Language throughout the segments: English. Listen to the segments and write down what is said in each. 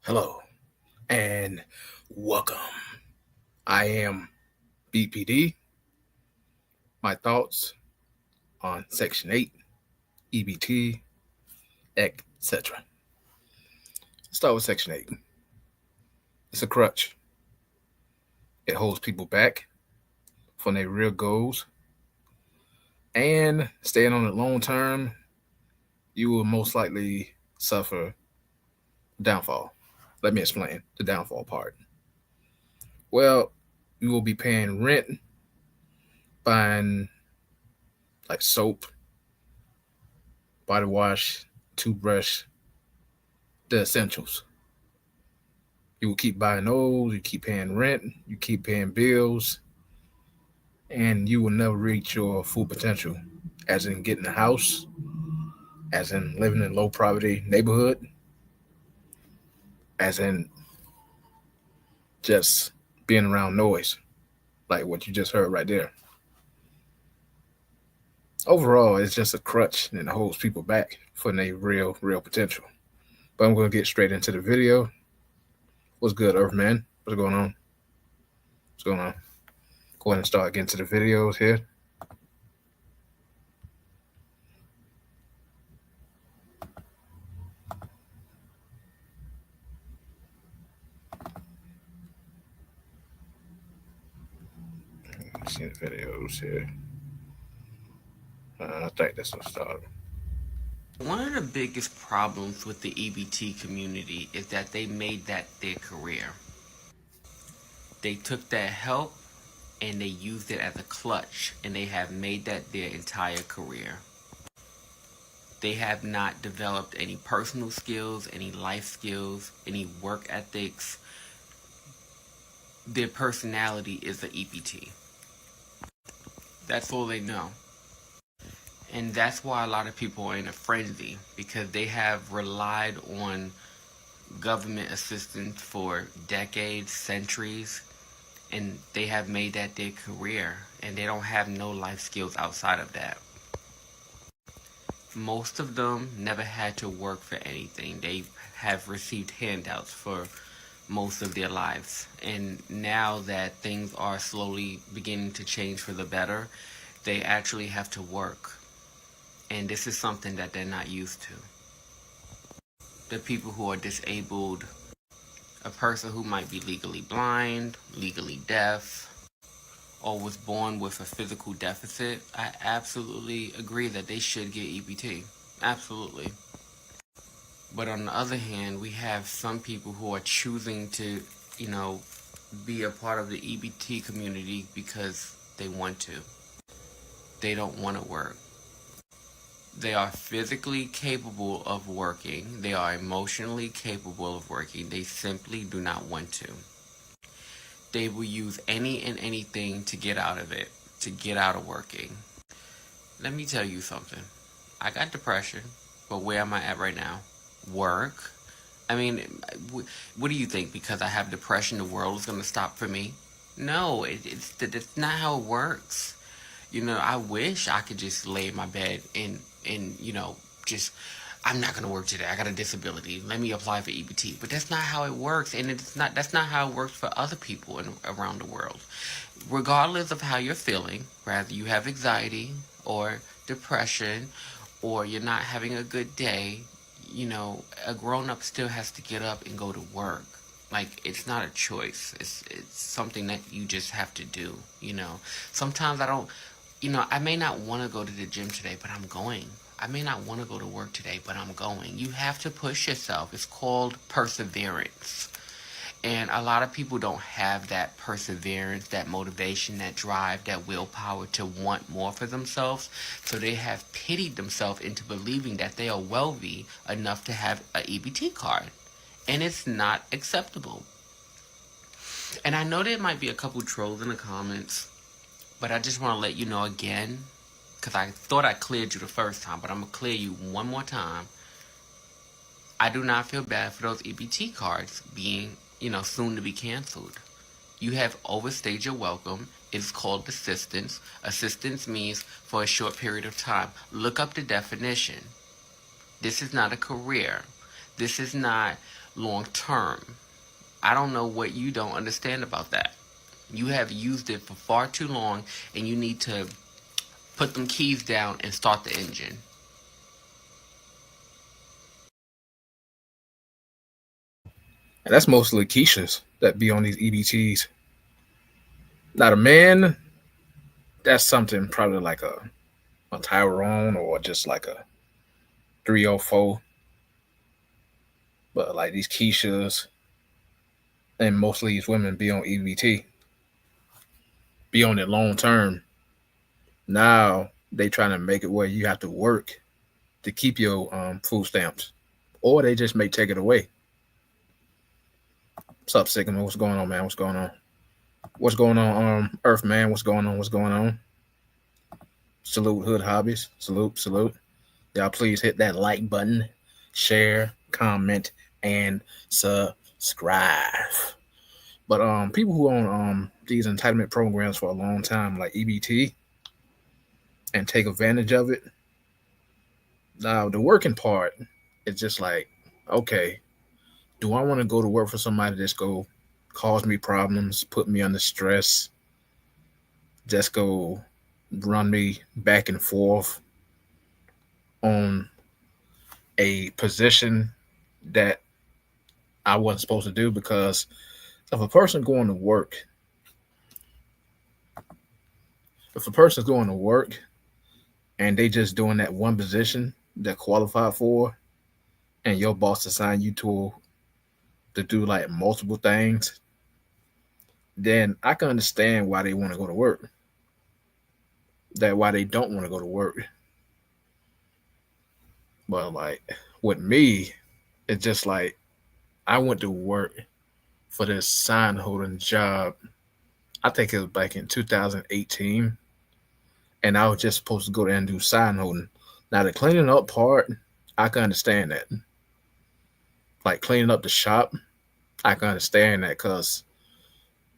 Hello and welcome. I am BPD. My thoughts on Section 8, EBT, etc. Start with Section 8. It's a crutch. It holds people back from their real goals. And staying on it long term, you will most likely suffer downfall. Let me explain the downfall part. Well, you will be paying rent, buying like soap, body wash, toothbrush, the essentials. You will keep buying those, you keep paying rent, you keep paying bills, and you will never reach your full potential, as in getting a house, as in living in low poverty neighborhood, as in just being around noise, like what you just heard right there. Overall, it's just a crutch and it holds people back from their real potential. But I'm going to get straight into the video. What's good, Earthman? What's going on? What's going on? Go ahead and start getting to the videos here. See the videos here. I think this will start. One of the biggest problems with the EBT community is that they made that their career. They took that help and they used it as a clutch, and they have made that their entire career. They have not developed any personal skills, any life skills, any work ethics. Their personality is the EBT. That's all they know. And that's why a lot of people are in a frenzy, because they have relied on government assistance for decades, centuries, and they have made that their career, and they don't have no life skills outside of that. Most of them never had to work for anything. They have received handouts for most of their lives. And now that things are slowly beginning to change for the better, they actually have to work. And this is something that they're not used to. The people who are disabled, a person who might be legally blind, legally deaf, or was born with a physical deficit, I absolutely agree that they should get EBT. Absolutely. But on the other hand, we have some people who are choosing to, be a part of the EBT community because they want to. They don't want to work. They are physically capable of working. They are emotionally capable of working. They simply do not want to. They will use any and anything to get out of it, to get out of working. Let me tell you something. I got depression, but where am I at right now? Work. I mean, what do you think? Because I have depression, the world is going to stop for me? No, it's not how it works. I wish I could just lay in my bed and just, I'm not going to work today. I got a disability. Let me apply for EBT. But that's not how it works. And that's not how it works for other people around the world. Regardless of how you're feeling, whether you have anxiety or depression or you're not having a good day, a grown-up still has to get up and go to work. Like, it's not a choice. It's something that you just have to do, Sometimes I may not want to go to the gym today, but I'm going. I may not want to go to work today, but I'm going. You have to push yourself. It's called perseverance. And a lot of people don't have that perseverance, that motivation, that drive, that willpower to want more for themselves. So they have pitied themselves into believing that they are wealthy enough to have an EBT card. And it's not acceptable. And I know there might be a couple trolls in the comments, but I just want to let you know again, because I thought I cleared you the first time, but I'm going to clear you one more time. I do not feel bad for those EBT cards being, soon to be canceled. You have overstayed your welcome. It's called assistance. Assistance means for a short period of time. Look up the definition. This is not a career. This is not long term. I don't know what you don't understand about that. You have used it for far too long, and you need to put them keys down and start the engine. And that's mostly Keishas that be on these EBTs. Not a man, that's something probably like a Tyrone or just like a 304. But like these Keishas and mostly these women be on EBT, be on it long term. Now they trying to make it where you have to work to keep your food stamps, or they just may take it away. What's up, Sigma? What's going on, man? What's going on? What's going on, Earth man? What's going on? What's going on? Salute Hood Hobbies. Salute, salute. Y'all please hit that like button, share, comment, and subscribe. But people who own these entitlement programs for a long time, like EBT, and take advantage of it. Now the working part is just like, okay, do I want to go to work for somebody that's go cause me problems, put me under stress, just go run me back and forth on a position that I wasn't supposed to do? Because if a person going to work, if a person's going to work and they just doing that one position that qualified for, and your boss assigned you to do like multiple things, then I can understand why they want to go to work. That why they don't want to go to work. But like with me, it's just like I went to work for this sign holding job. I think it was back in 2018, and I was just supposed to go there and do sign holding. Now the cleaning up part, I can understand that. Like cleaning up the shop, I can understand that because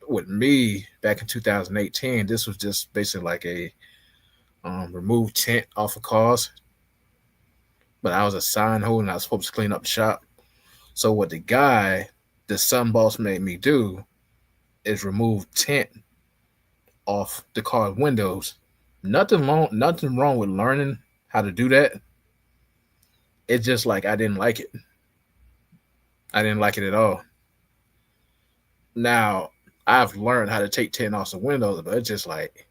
with me back in 2018, this was just basically like a remove tent off of cars. But I was a sign holder and I was supposed to clean up the shop. So what the sun boss made me do is remove tent off the car windows. Nothing wrong with learning how to do that. It's just like I didn't like it. I didn't like it at all. Now I've learned how to take tent off the windows, but it's just like,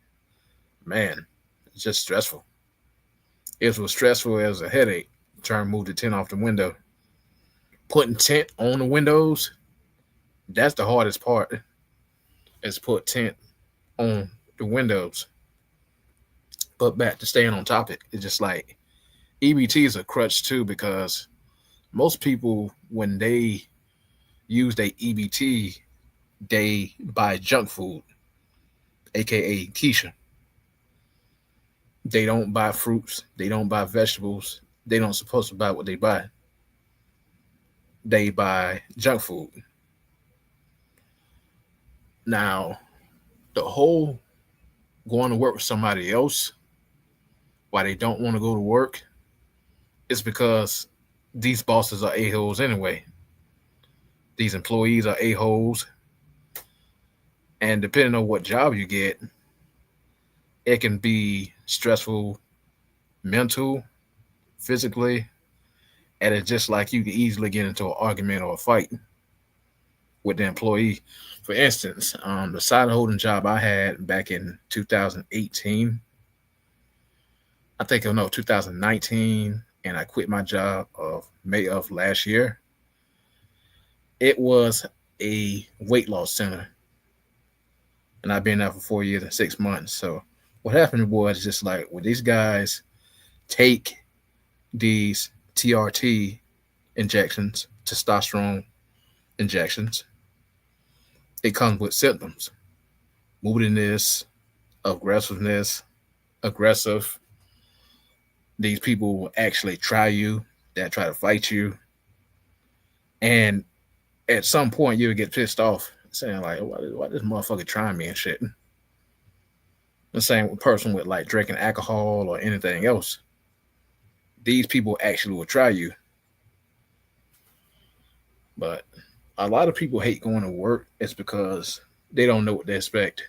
man, it's just stressful. It was stressful as a headache trying to move the tent off the window. Putting tent on the windows, that's the hardest part. Is put tent on the windows. But back to staying on topic, it's just like EBT is a crutch too because most people when they use their EBT, they buy junk food, aka Keisha. They don't buy fruits, they don't buy vegetables, they don't supposed to buy what they buy. They buy junk food. Now, the whole going to work with somebody else why they don't want to go to work is because these bosses are a-holes anyway. These employees are a-holes. And depending on what job you get, it can be stressful, mental, physically, and it's just like you can easily get into an argument or a fight with the employee. For instance, the side holding job I had back in 2018, I think no 2019, and I quit my job of May of last year. It was a weight loss center, and I've been there for 4 years and 6 months. So what happened was just like when these guys take these TRT injections, testosterone injections, it comes with symptoms, moodiness, aggressiveness, aggressive. These people will actually try you, that try to fight you, and at some point you'll get pissed off, saying like, "Why this motherfucker trying me and shit?" The same person with like drinking alcohol or anything else. These people actually will try you. But a lot of people hate going to work. It's because they don't know what they expect.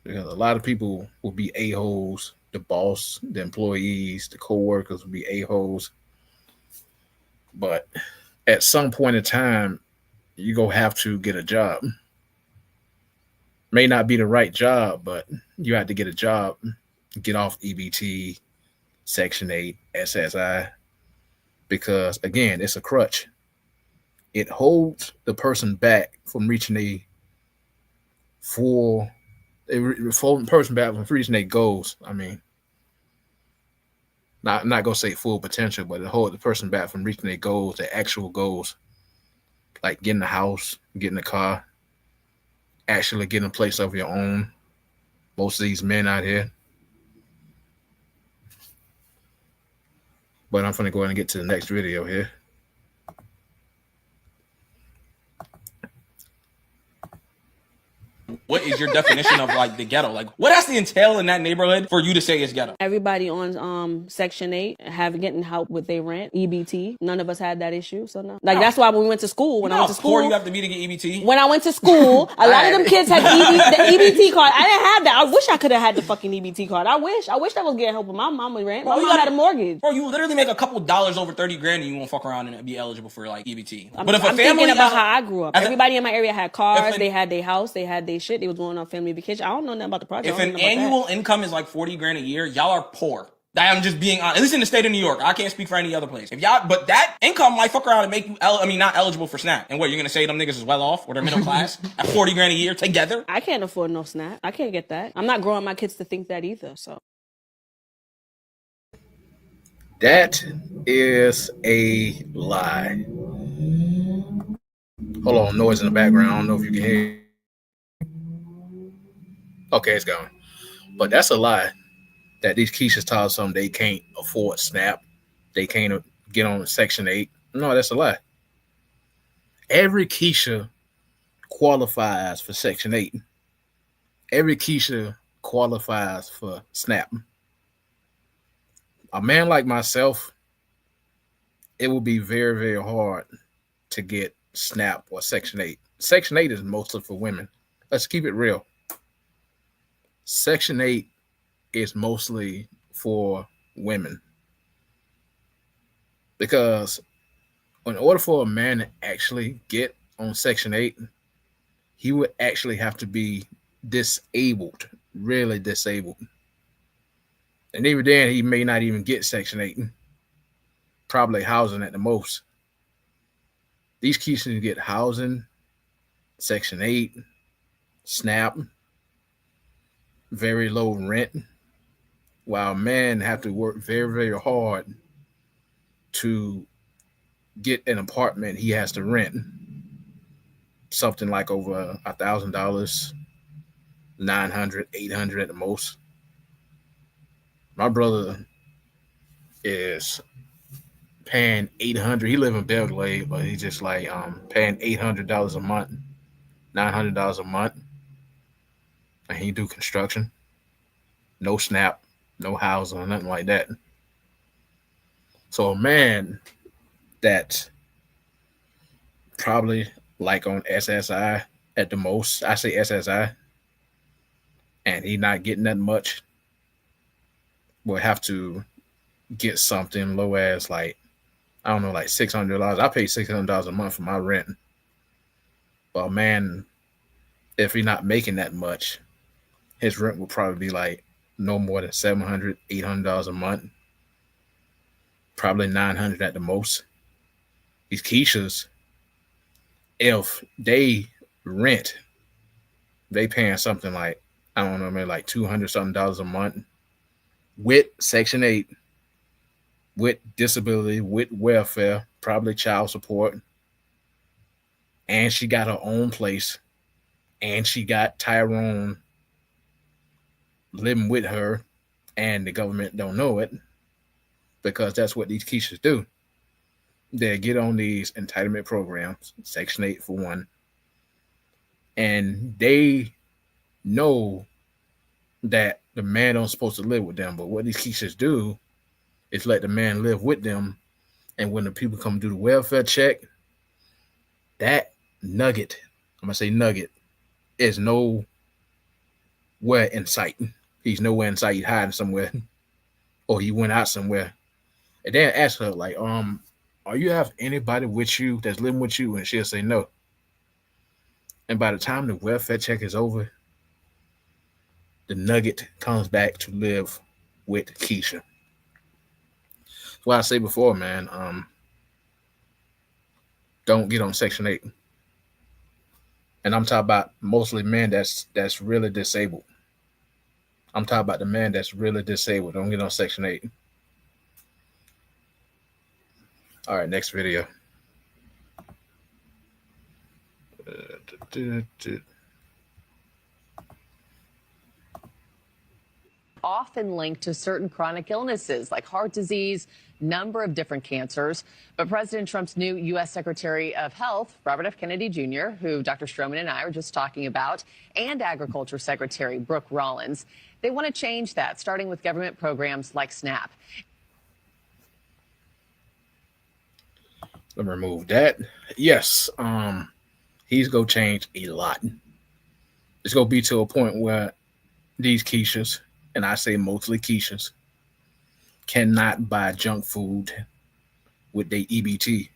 Because a lot of people will be a-holes. The boss, the employees, the co-workers will be a-holes. But at some point in time, you go have to get a job. May not be the right job, but you have to get a job, get off EBT, Section 8, SSI, because again, it's a crutch. It holds the person back from reaching a full, full person back from reaching their goals. I mean, not gonna say full potential, but it holds the person back from reaching their goals, their actual goals, like getting a house, getting a car, actually getting a place of your own. Most of these men out here. But I'm gonna go ahead and get to the next video here. What is your definition of like the ghetto? Like, what has to entail in that neighborhood for you to say it's ghetto? Everybody on Section 8 have getting help with their rent, EBT. None of us had that issue, so no. Like, that's why when we went to school, when I went to school, poor you have to be to get EBT. When I went to school, a lot of them kids had the EBT card. I didn't have that. I wish I could have had the fucking EBT card. I wish I was getting help with my mama's rent. My mom had a mortgage. Bro, you literally make a couple dollars over 30 grand and you won't fuck around and be eligible for like EBT. But if I'm thinking about how I grew up, everybody in my area had cars. They had their house. They had their shit. They was going on family vacation. I don't know nothing about the project. If an annual income is like 40 grand a year, y'all are poor. I'm just being honest. At least in the state of New York. I can't speak for any other place. If y'all, but that income might fuck around and make you, not eligible for SNAP. And what, you're gonna say them niggas is well off or they're middle class at 40 grand a year together? I can't afford no SNAP. I can't get that. I'm not growing my kids to think that either, so. That is a lie. Hold on, noise in the background. I don't know if you can hear. Okay, it's gone. But that's a lie that these Keishas taught some they can't afford SNAP. They can't get on Section 8. No, that's a lie. Every Keisha qualifies for Section 8. Every Keisha qualifies for SNAP. A man like myself, it will be very, very hard to get SNAP or Section 8. Section 8 is mostly for women. Let's keep it real. Section 8 is mostly for women. Because in order for a man to actually get on Section 8, he would actually have to be disabled, really disabled. And even then, he may not even get Section 8. Probably housing at the most. These Keishas get housing, Section 8, SNAP, very low rent, while men have to work very, very hard to get an apartment he has to rent. Something like over $1,000, 900, 800 at the most. My brother is paying $800. He live in Belgrade, but he's just like paying $800 a month, $900 a month, and he do construction. No SNAP, no housing, nothing like that. So a man that's probably like on SSI at the most, I say SSI, and he not getting that much, will have to get something low as like, I don't know, like $600. I pay $600 a month for my rent. But man, if he's not making that much, his rent will probably be like no more than $700, $800 a month. Probably $900 at the most. These Keishas, if they rent, they paying something like, I don't know, maybe like $200 something a month with Section 8, with disability, with welfare, probably child support. And she got her own place. And she got Tyrone living with her, and the government don't know it, because that's what these Keishas do. They get on these entitlement programs, Section 8 for one, and they know that the man don't supposed to live with them. But what these Keishas do is let the man live with them And when the people come do the welfare check, that nugget, I'm gonna say nugget, is nowhere in sight. He's nowhere in sight. He's hiding somewhere, or he went out somewhere. And then ask her like, are you have anybody with you that's living with you? And she'll say no. And by the time the welfare check is over, the nugget comes back to live with Keisha. That's why I say before, man, don't get on Section 8. And I'm talking about mostly men that's really disabled. I'm talking about the man that's really disabled. Don't get on Section 8. All right, next video. Often linked to certain chronic illnesses like heart disease, number of different cancers. But President Trump's new U.S. Secretary of Health, Robert F. Kennedy Jr., who Dr. Stroman and I were just talking about, and Agriculture Secretary Brooke Rollins, they want to change that, starting with government programs like SNAP. Let me remove that. Yes, he's gonna change a lot. It's gonna be to a point where these Keishas, and I say mostly Keishas, cannot buy junk food with their EBT.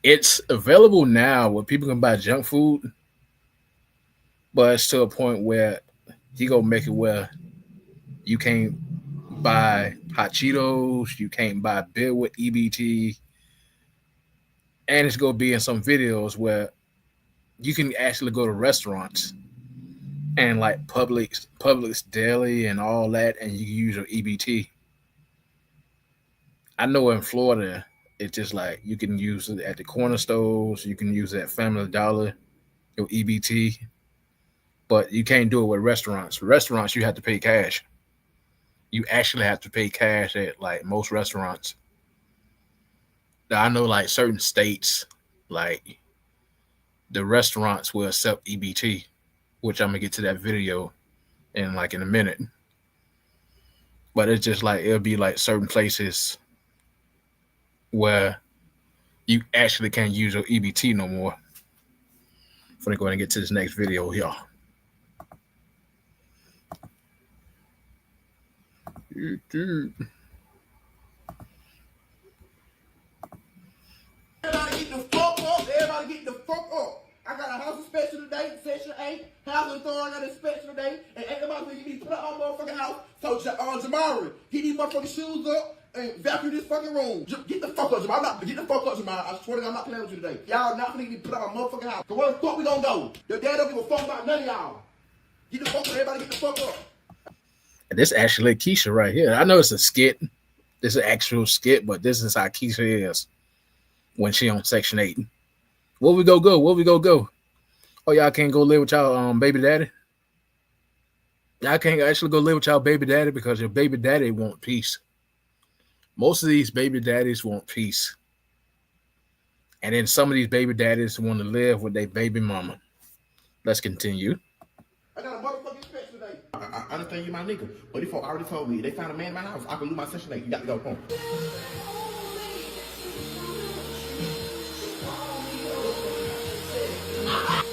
It's available now where people can buy junk food, but it's to a point where he gonna make it where you can't buy hot Cheetos, you can't buy beer with EBT, and it's gonna be in some videos where you can actually go to restaurants and like Publix Deli and all that, and you can use your EBT. I know in Florida, it's just like you can use it at the corner stores, you can use it at Family Dollar, your EBT, but you can't do it with restaurants. Restaurants, you have to pay cash. You actually have to pay cash at like most restaurants. Now, I know like certain states, like the restaurants will accept EBT, which I'm gonna get to that video in a minute. But it's just like it'll be like certain places where you actually can't use your EBT no more. I'm gonna go ahead and get to this next video here. Everybody get the fuck up. Everybody get the fuck up. I got a house inspection today, Section 8. House authority got an inspection today. And ain't nobody gonna get me put out my motherfucking house. So, Jamari, get these motherfucking shoes up and vacuum this fucking room. Get the fuck up, Jamari. Get the fuck up, Jamari. I swear to God, I'm not playing with you today. Y'all not gonna get me put out my motherfucking house. So where the fuck we gonna go? Your dad don't give a fuck about none of y'all. Get the fuck up. Everybody get the fuck up. This actually Keisha right here. I know it's a skit. This is an actual skit, but this is how Keisha is when she on Section 8. Where we go? Where we go? Oh, y'all can't go live with y'all baby daddy? Y'all can't actually go live with y'all baby daddy because your baby daddy want peace. Most of these baby daddies want peace. And then some of these baby daddies want to live with their baby mama. Let's continue. I got a motherfucking inspection today. I understand you my nigga, but these folks already told me they found a man in my house. I can lose my Section 8. You got to go home.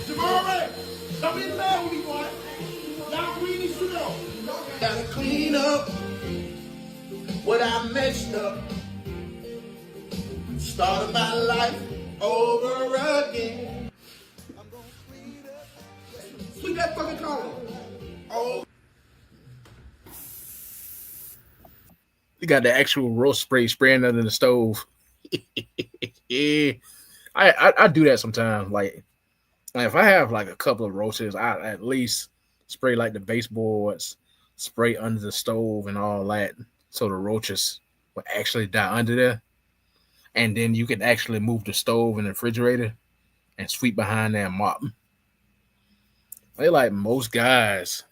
Jamari, don't be mad with me, boy. Y'all clean this shit up. Gotta clean up what I messed up. Started my life over again. Sweep that fucking corner. Oh. You got the actual roast spray spraying under the stove. Yeah, I do that sometimes. Like if I have like a couple of roaches, I at least spray like the baseboards, spray under the stove and all that, so the roaches will actually die under there. And then you can actually move the stove and the refrigerator and sweep behind there and mop. They like most guys.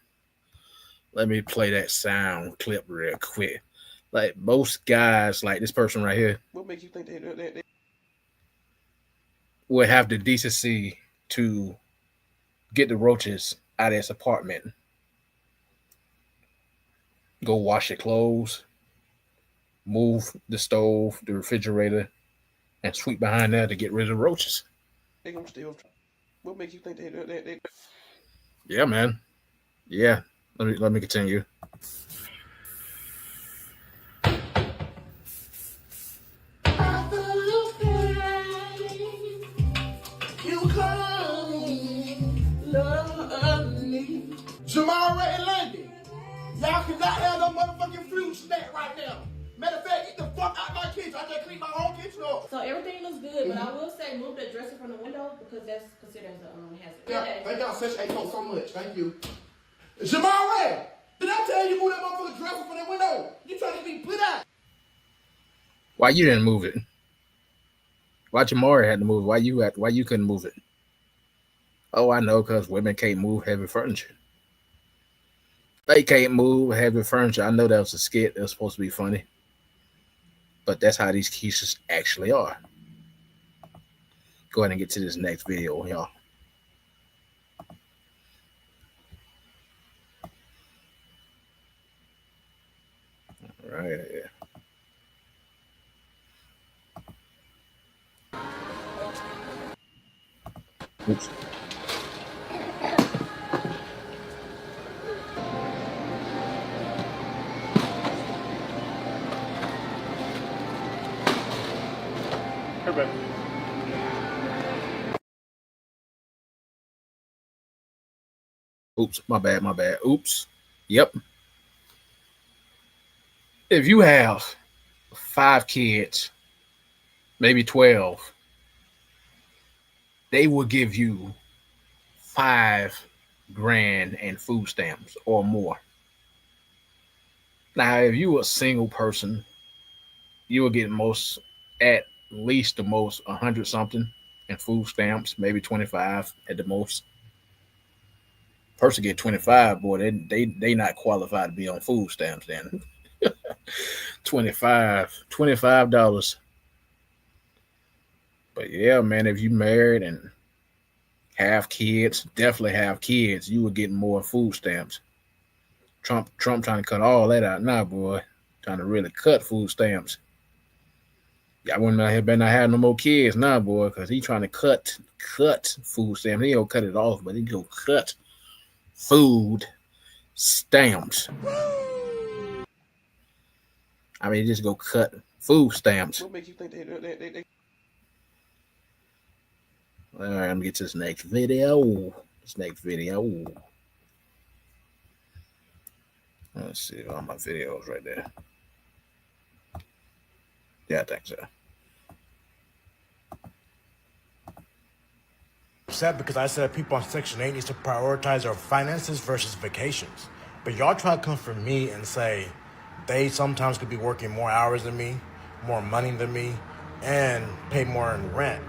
Let me play that sound clip real quick. Like most guys, like this person right here, What makes you think they would have the decency to get the roaches out of his apartment, go wash your clothes, move the stove, the refrigerator, and sweep behind there to get rid of the roaches. They gonna still. What makes you think they? Yeah, man. Yeah. Let me continue. You come, love me. Jamara and London, y'all cannot have no motherfucking fruit snack right now. Matter of fact, get the fuck out my kitchen. I just cleaned my whole kitchen up. So everything looks good, but I will say move the dresser from the window because that's considered as a hazard. Yeah, thank y'all such a so much. Thank you. Jamara, did I tell you move that motherfucking dresser from the window? You trying to be put out? Why you didn't move it? Why Jamari had to move it? Why you couldn't move it? Oh, I know, because women can't move heavy furniture. They can't move heavy furniture. I know that was a skit. It was supposed to be funny. But that's how these cases actually are. Go ahead and get to this next video, y'all. Right here. Oops. Oops, my bad, my bad. Oops. Yep. If you have 5 kids, maybe 12, they will give you 5 grand in food stamps or more. Now, if you a single person, you will get at least the most 100 something in food stamps, maybe 25 at the most. Person get 25, boy, they not qualified to be on food stamps then. 25 $25. But yeah, man, if you married and have kids, definitely have kids, you will get more food stamps. Trump trying to cut all that out now, boy. Trying to really cut food stamps. Y'all wouldn't have better not have no more kids now, boy, because he trying to cut food stamps. He don't cut it off, but he go cut food stamps. I mean, just go cut food stamps. What makes you think they? All right, I'm gonna get to this next video. Let's see all my videos right there. Yeah, I think so. Upset because I said people on Section 8 needs to prioritize their finances versus vacations. But y'all try to come for me and say they sometimes could be working more hours than me, more money than me, and pay more in rent.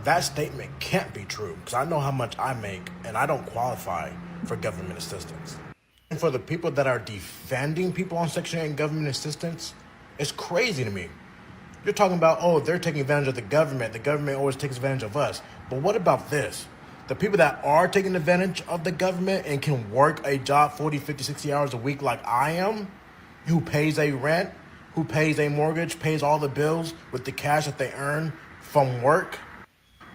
That statement can't be true because I know how much I make and I don't qualify for government assistance. And for the people that are defending people on Section 8 and government assistance, it's crazy to me. You're talking about, oh, they're taking advantage of the government. The government always takes advantage of us. But what about this? The people that are taking advantage of the government and can work a job 40, 50, 60 hours a week like I am, who pays a rent, who pays a mortgage, pays all the bills with the cash that they earn from work,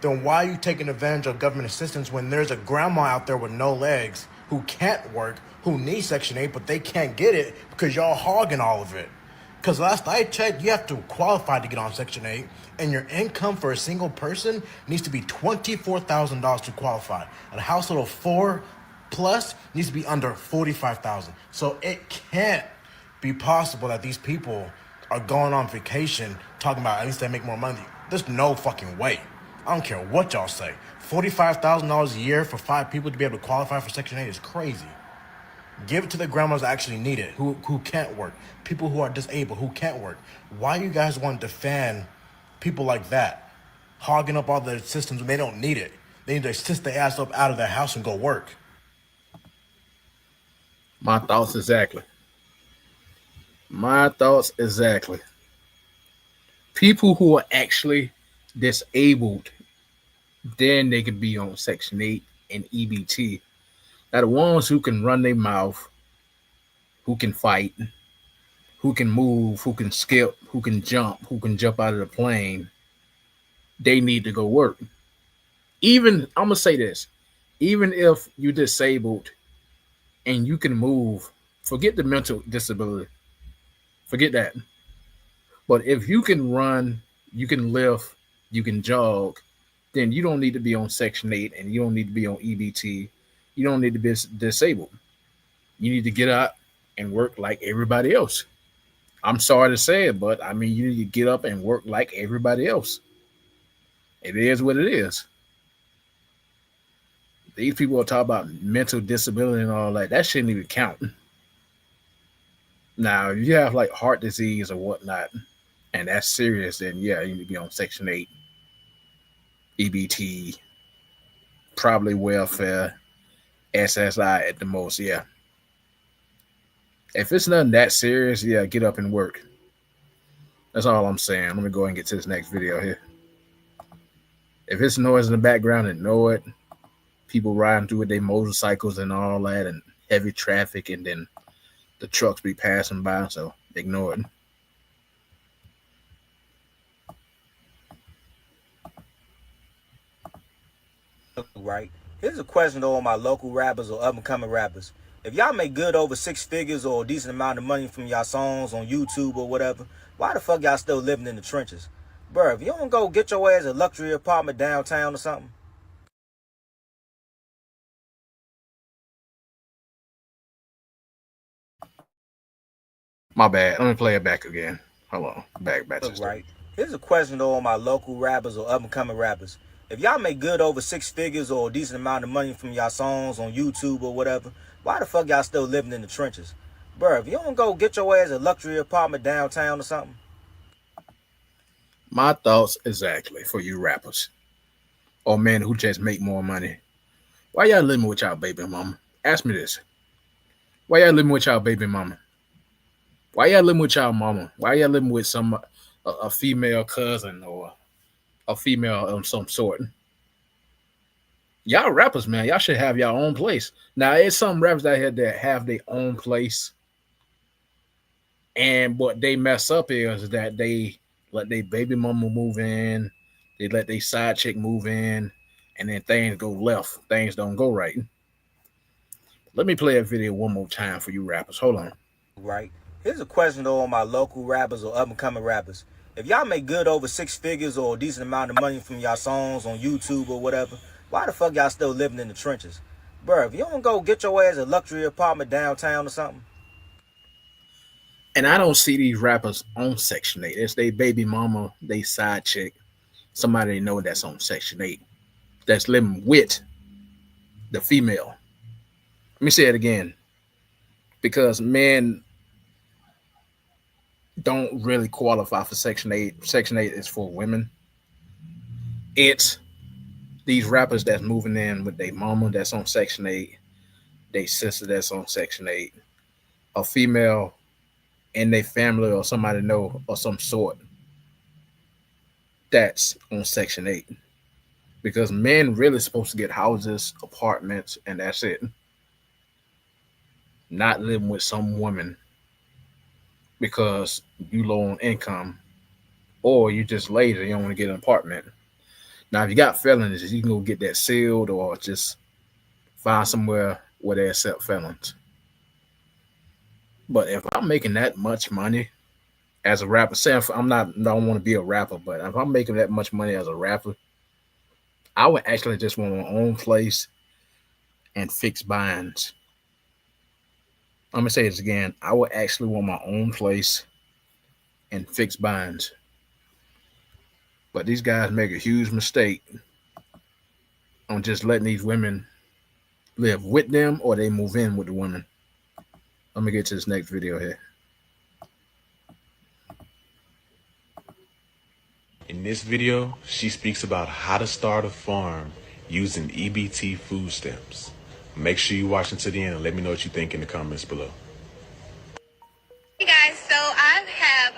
then why are you taking advantage of government assistance when there's a grandma out there with no legs who can't work, who needs Section 8, but they can't get it because y'all hogging all of it? Because last I checked, you have to qualify to get on Section 8, and your income for a single person needs to be $24,000 to qualify. And a household of 4 plus needs to be under $45,000. So it can't be possible that these people are going on vacation talking about at least they make more money. There's no fucking way. I don't care what y'all say. $45,000 a year for 5 people to be able to qualify for Section 8 is crazy. Give it to the grandmas that actually need it, who can't work. People who are disabled, who can't work. Why you guys want to defend people like that? Hogging up all the systems when they don't need it. They need to assist their ass up out of their house and go work. My thoughts exactly. People who are actually disabled, then they could be on Section 8 and EBT. Now, the ones who can run their mouth, who can fight, who can move, who can skip, who can jump out of the plane, they need to go work. Even I'm gonna say this, even if you're disabled and you can move, forget the mental disability, forget that. But if you can run, you can lift, you can jog, then you don't need to be on Section 8 and you don't need to be on EBT. You don't need to be disabled. You need to get out and work like everybody else. I'm sorry to say it, but I mean, you need to get up and work like everybody else. It is what it is. These people are talking about mental disability and all that. That shouldn't even count. Now, if you have like heart disease or whatnot, and that's serious, then yeah, you need to be on Section 8, EBT, probably welfare, SSI at the most. Yeah. If it's nothing that serious, yeah, get up and work. That's all I'm saying. I'm gonna go and get to this next video here. If it's noise in the background, ignore it. People riding through with their motorcycles and all that, and heavy traffic, and then the trucks be passing by, so ignore it. Right. Here's a question to all my local rappers or up and coming rappers. If y'all make good over 6 figures or a decent amount of money from y'all songs on YouTube or whatever, why the fuck y'all still living in the trenches? Bruh, if you don't go get your ass a luxury apartment downtown or something. My bad. Let me play it back again. Hold on. Back to the story. Right. Here's a question to all my local rappers or up and coming rappers. If y'all make good over 6 figures or a decent amount of money from y'all songs on YouTube or whatever, why the fuck y'all still living in the trenches? Bruh, if you don't go get your ass a luxury apartment downtown or something. My thoughts exactly for you rappers or men who just make more money. Why y'all living with y'all baby mama? Ask me this. Why y'all living with y'all baby mama? Why y'all living with y'all mama? Why y'all living with a female cousin or a female of some sort? Y'all rappers, man, y'all should have your own place. Now, it's some rappers out here that have their own place, and what they mess up is that they let their baby mama move in, they let their side chick move in, and then things go left. Things don't go right. Let me play a video one more time for you rappers. Hold on. Right. Here's a question to all my local rappers or up and coming rappers. If y'all make good over 6 figures or a decent amount of money from y'all songs on YouTube or whatever, why the fuck y'all still living in the trenches? Bruh, if you don't go get your ass a luxury apartment downtown or something. And I don't see these rappers on Section 8. It's they baby mama, they side chick, somebody they know that's on Section 8, that's living with the female. Let me say it again. Because men don't really qualify for Section 8. Section 8 is for women. It's these rappers that's moving in with their mama that's on Section 8, their sister that's on Section 8, a female in their family or somebody know or some sort that's on Section 8. Because men really supposed to get houses, apartments, and that's it. Not living with some woman because you low on income or you just lazy, you don't want to get an apartment. Now, if you got felonies, you can go get that sealed or just find somewhere where they accept felons. But if I'm making that much money as a rapper, say if I'm not, I don't want to be a rapper, but if I'm making that much money as a rapper, I would actually just want my own place and fix binds. I'm gonna say this again. I would actually want my own place and fix binds. But these guys make a huge mistake on just letting these women live with them or they move in with the women. Let me get to this next video here. In this video, she speaks about how to start a farm using EBT food stamps. Make sure you watch until the end and let me know what you think in the comments below. Hey guys, so I have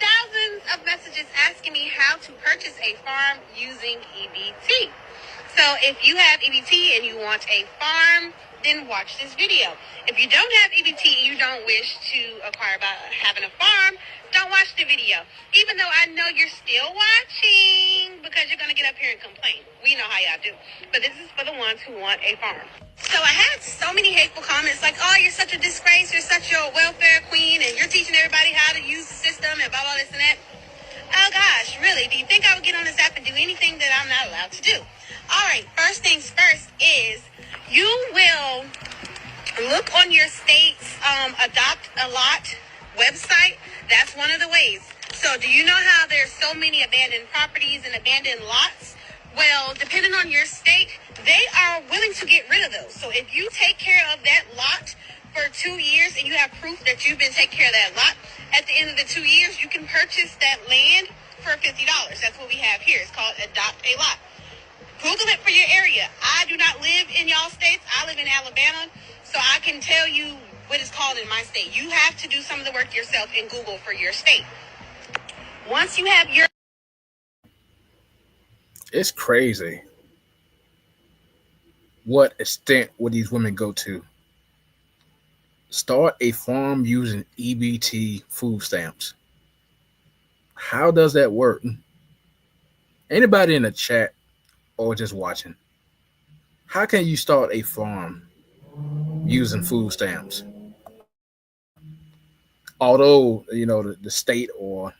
thousands of messages asking me how to purchase a farm using EBT. So if you have EBT and you want a farm, then watch this video. If you don't have EBT and you don't wish to acquire by having a farm, don't watch the video. Even though I know you're still watching because because you're going to get up here and complain. We know how y'all do. But this is for the ones who want a farm. So I had so many hateful comments like, oh, you're such a disgrace, you're such a welfare queen, and you're teaching everybody how to use the system and blah, blah, this and that. Oh, gosh, really? Do you think I would get on this app and do anything that I'm not allowed to do? All right, first things first is you will look on your state's Adopt a Lot website. That's one of the ways. So do you know how there's so many abandoned properties and abandoned lots? Well, depending on your state, they are willing to get rid of those. So if you take care of that lot for 2 years and you have proof that you've been taking care of that lot, at the end of the 2 years, you can purchase that land for $50. That's what we have here. It's called Adopt a Lot. Google it for your area. I do not live in y'all states. I live in Alabama, so I can tell you what it's called in my state. You have to do some of the work yourself and Google for your state. Once you have your... It's crazy what extent would these women go to. Start a farm using EBT food stamps. How does that work? Anybody in the chat or just watching? How can you start a farm using food stamps? Although, the state or,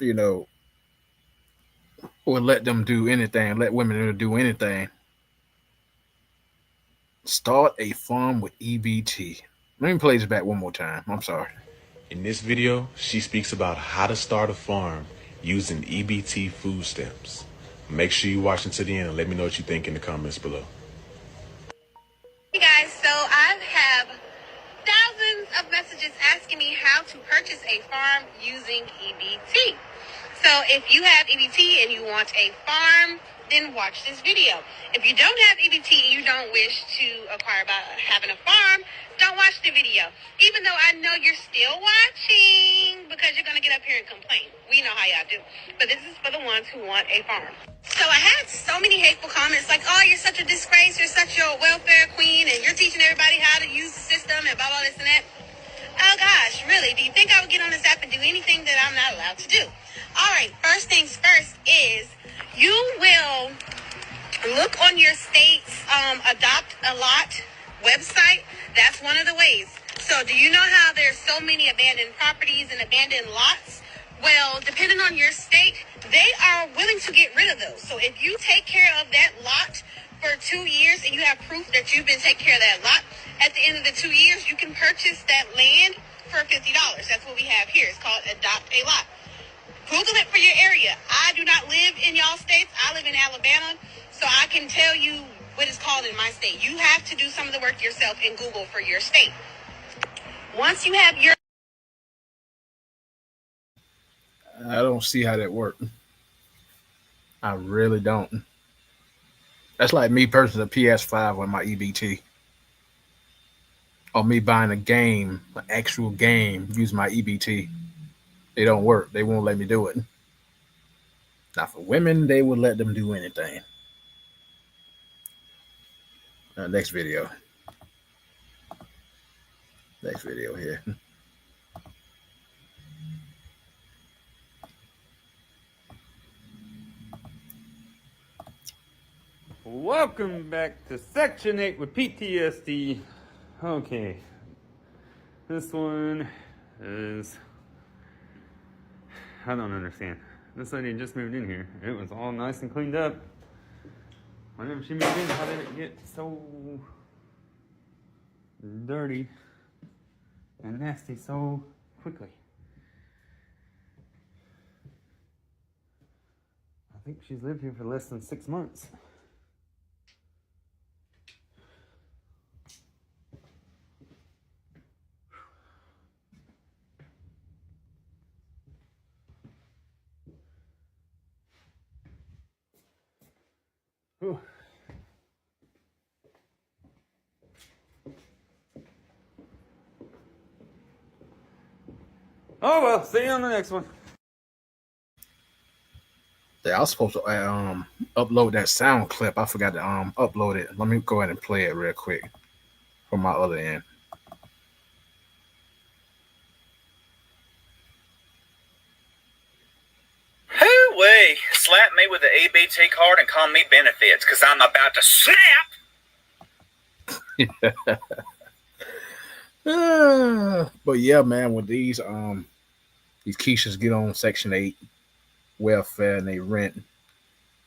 will let them do anything, let women do anything. Start a farm with EBT. Let me play this back one more time. I'm sorry. In this video, she speaks about how to start a farm using EBT food stamps. Make sure you watch until the end and let me know what you think in the comments below. Hey guys, so I have thousands of messages asking me how to purchase a farm using EBT. So if you have EBT and you want a farm, then watch this video. If you don't have EBT and you don't wish to acquire by having a farm, don't watch the video. Even though I know you're still watching because you're going to get up here and complain. We know how y'all do. But this is for the ones who want a farm. So I had so many hateful comments like, oh, you're such a disgrace, you're such a welfare queen, and you're teaching everybody how to use the system and blah, blah, this and that. Oh, gosh, really? Do you think I would get on this app and do anything that I'm not allowed to do? All right, first things first is you will look on your state's Adopt a Lot website. That's one of the ways. So do you know how there's so many abandoned properties and abandoned lots? Well, depending on your state, they are willing to get rid of those. So if you take care of that lot for 2 years and you have proof that you've been taking care of that lot, at the end of the 2 years, you can purchase that land for $50. That's what we have here. It's called Adopt a Lot. Google it for your area. I do not live in y'all states. I live in Alabama, so I can tell you what it's called in my state. You have to do some of the work yourself and Google for your state. Once you have your... I don't see how that works. I really don't. That's like me purchasing a PS5 with my EBT. Or me buying a game, an actual game, using my EBT. They don't work. They won't let me do it. Now for women, they would let them do anything. Next video. Next video here. Welcome back to Section 8 with PTSD. Okay. This one is... I don't understand. This lady just moved in here. It was all nice and cleaned up. Whenever she moved in, how did it get so dirty and nasty so quickly? I think she's lived here for less than 6 months. Whew. Oh well, see you on the next one. Yeah, I was supposed to upload that sound clip. I forgot to upload it. Let me go ahead and play it real quick from my other end. Hey, with the EBT card and call me benefits, because I'm about to snap. But yeah, man, when these Keishas get on Section 8 welfare and they rent,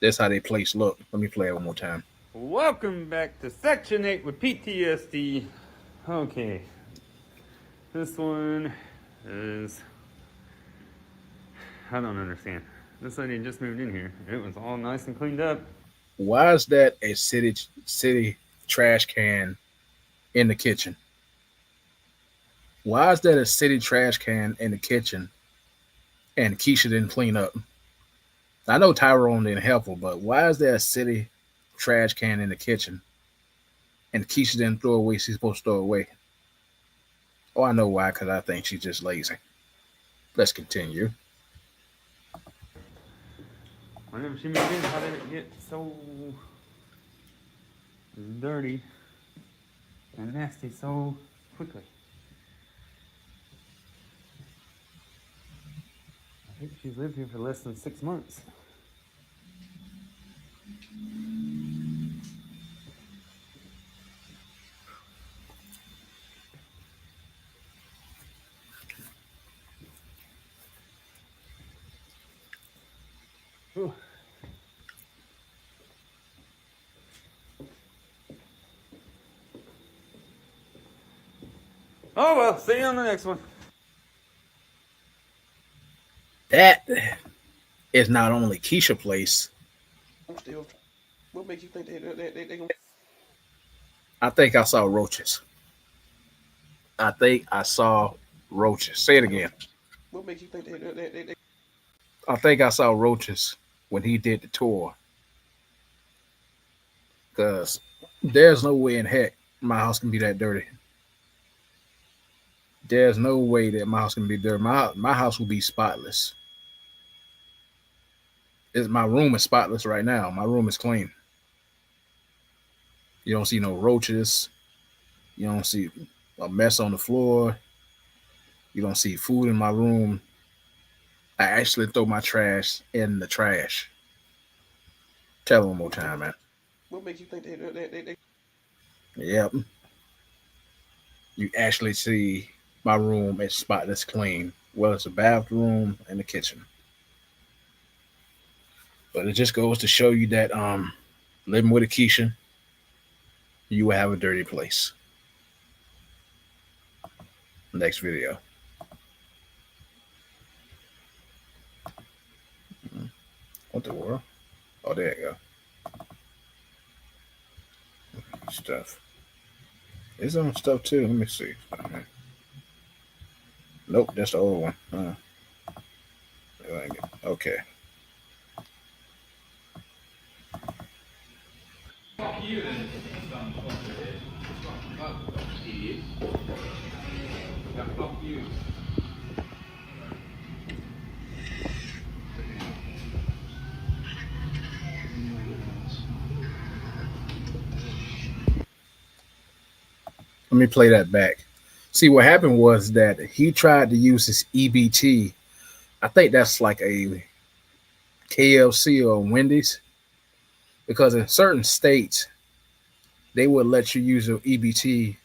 that's how they place look. Let me play it one more time. Welcome back to Section 8 with PTSD. Okay. This one is... I don't understand. This lady just moved in here. It was all nice and cleaned up. Why is that a city trash can in the kitchen? Why is that a city trash can in the kitchen and Keisha didn't clean up? I know Tyrone didn't help her, but why is there a city trash can in the kitchen and Keisha didn't throw away? She's supposed to throw away. Oh, I know why, because I think she's just lazy. Let's continue. Whenever she moved in, how did it get so dirty and nasty so quickly? I think she's lived here for less than 6 months. Ooh. Oh well, see you on the next one. That is not only Keisha Place. I'm still. What makes you think they gonna? I think I saw roaches. I think I saw roaches. Say it again. What makes you think they? I think I saw roaches when he did the tour. Because there's no way in heck my house can be that dirty. There's no way that my house can be dirty. My house will be spotless. My room is spotless right now. My room is clean. You don't see no roaches. You don't see a mess on the floor. You don't see food in my room. I actually throw my trash in the trash. Tell them one more time, man. What makes you think they? Yep. You actually see my room is spotless clean. Well, it's a bathroom and the kitchen. But it just goes to show you that living with a Keisha, you will have a dirty place. Next video. What the world? Oh, there you go. Stuff. Is on stuff too? Let me see. Nope, that's the old one. Okay. Fuck you then. Idiot. Yeah, fuck you. Let me play that back. See, what happened was that he tried to use his EBT. I think that's like a KFC or Wendy's, because in certain states they would let you use your EBT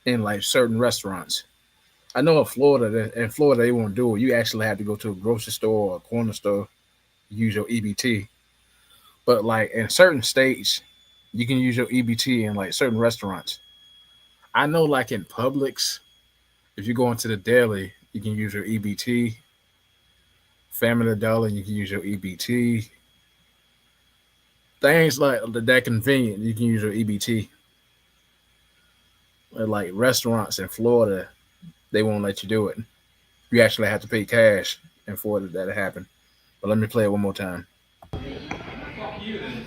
in like certain restaurants. I know in Florida they won't do it. You actually have to go to a grocery store or a corner store to use your EBT. But like in certain states, you can use your EBT in like certain restaurants. I know, like in Publix, if you go into the deli, you can use your EBT. Family Dollar, you can use your EBT. Things like that convenient, you can use your EBT. Like restaurants in Florida, they won't let you do it. You actually have to pay cash in order that to happen. But let me play it one more time. Fuck you then.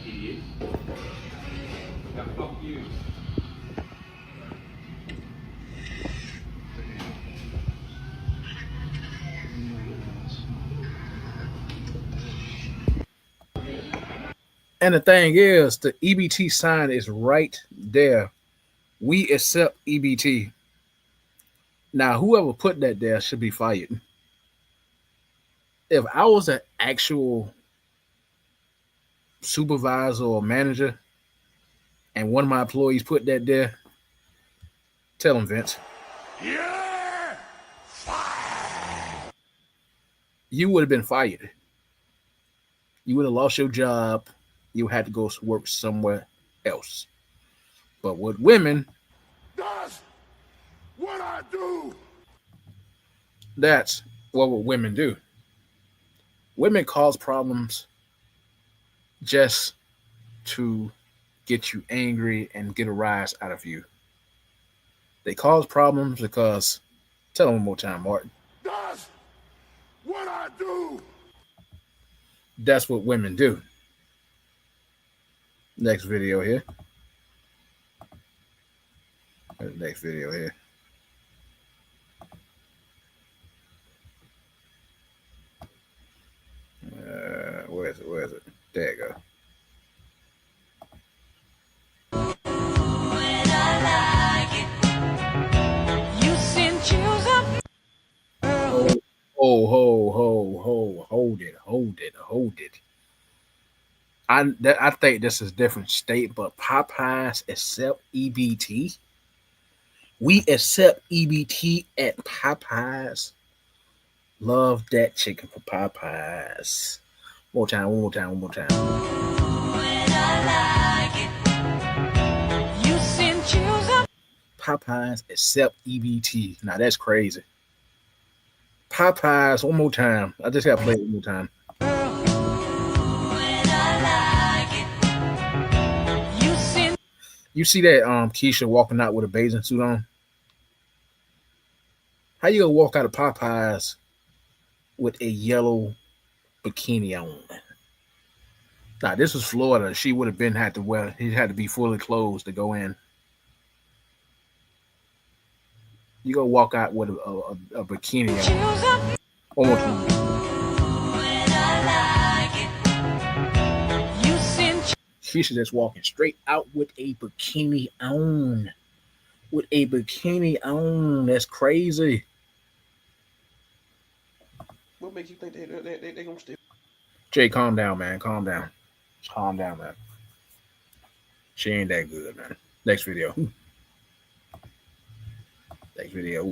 Idiot. Yeah, fuck you. And the thing is, the EBT sign is right there. We accept EBT. Now, whoever put that there should be fired. If I was an actual supervisor or manager and one of my employees put that there, tell him, Vince. Yeah! You would have been fired. You would have lost your job. You had to go work somewhere else. But with women, that's what I do. That's what women do. Women cause problems just to get you angry and get a rise out of you. They cause problems because, tell them one more time, Martin. That's what I do. That's what women do. Next video here. Next video here. Where is it? Where is it? There you go. Hold it. I think this is a different state, but Popeyes accept EBT. We accept EBT at Popeyes. Love that chicken for Popeyes. One more time. Popeyes accept EBT. Now that's crazy. Popeyes, one more time. I just got to play it one more time. You see that Keisha walking out with a bathing suit on? How you gonna walk out of Popeyes with a yellow bikini on? Now this is Florida. She would have had to be fully clothed to go in. You gonna walk out with a bikini on. One more time. Keisha just walking straight out with a bikini on. That's crazy. What makes you think they gonna stay? Jay, calm down, man. Calm down, man. She ain't that good, man. Next video. Next video.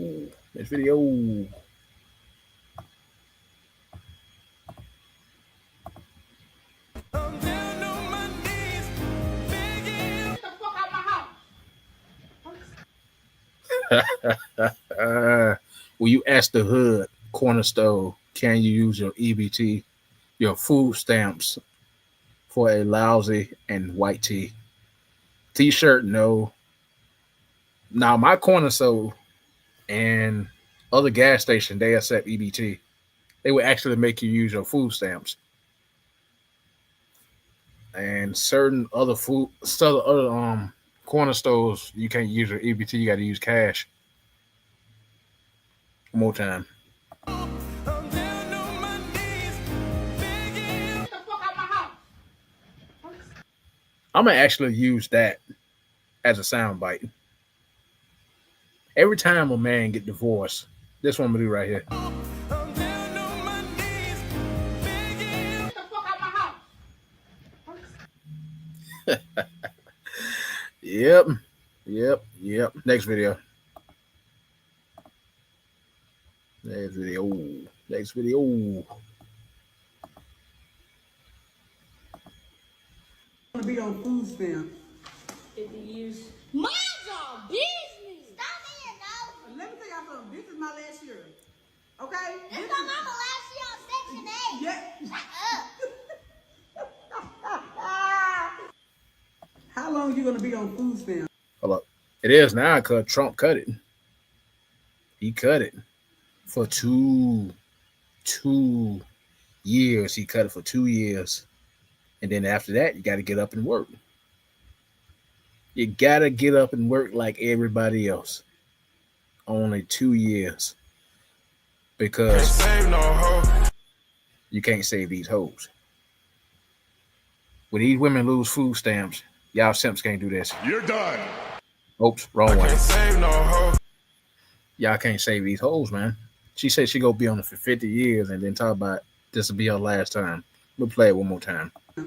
Will you ask the hood corner store, can you use your EBT, your food stamps, for a lousy and white tee? T-shirt, no. Now my corner store and other gas station, they accept EBT. They would actually make you use your food stamps. And certain other corner stores, you can't use your EBT. You got to use cash. One more time. I'm gonna actually use that as a soundbite. Every time a man get divorced, this one I'm gonna do right here. Yep. Next video. Next video. To be on food stamps. 50 years. Mind your business. Stop it, no. Let me tell y'all something. This is my last year. Okay? This is my mama last year on Section 8. Yeah. Shut up. How long you gonna be on food stamps? Hold up. It is now because Trump cut it. He cut it for 2 years. He cut it for 2 years. And then after that, you got to get up and work. You got to get up and work like everybody else. Only 2 years. Because you can't save these hoes. When these women lose food stamps, y'all simps can't do this. You're done. Oops, wrong one. Y'all can't save these hoes, man. She said she gonna be on it for 50 years and then talk about This will be our last time. We'll play it one more time. Play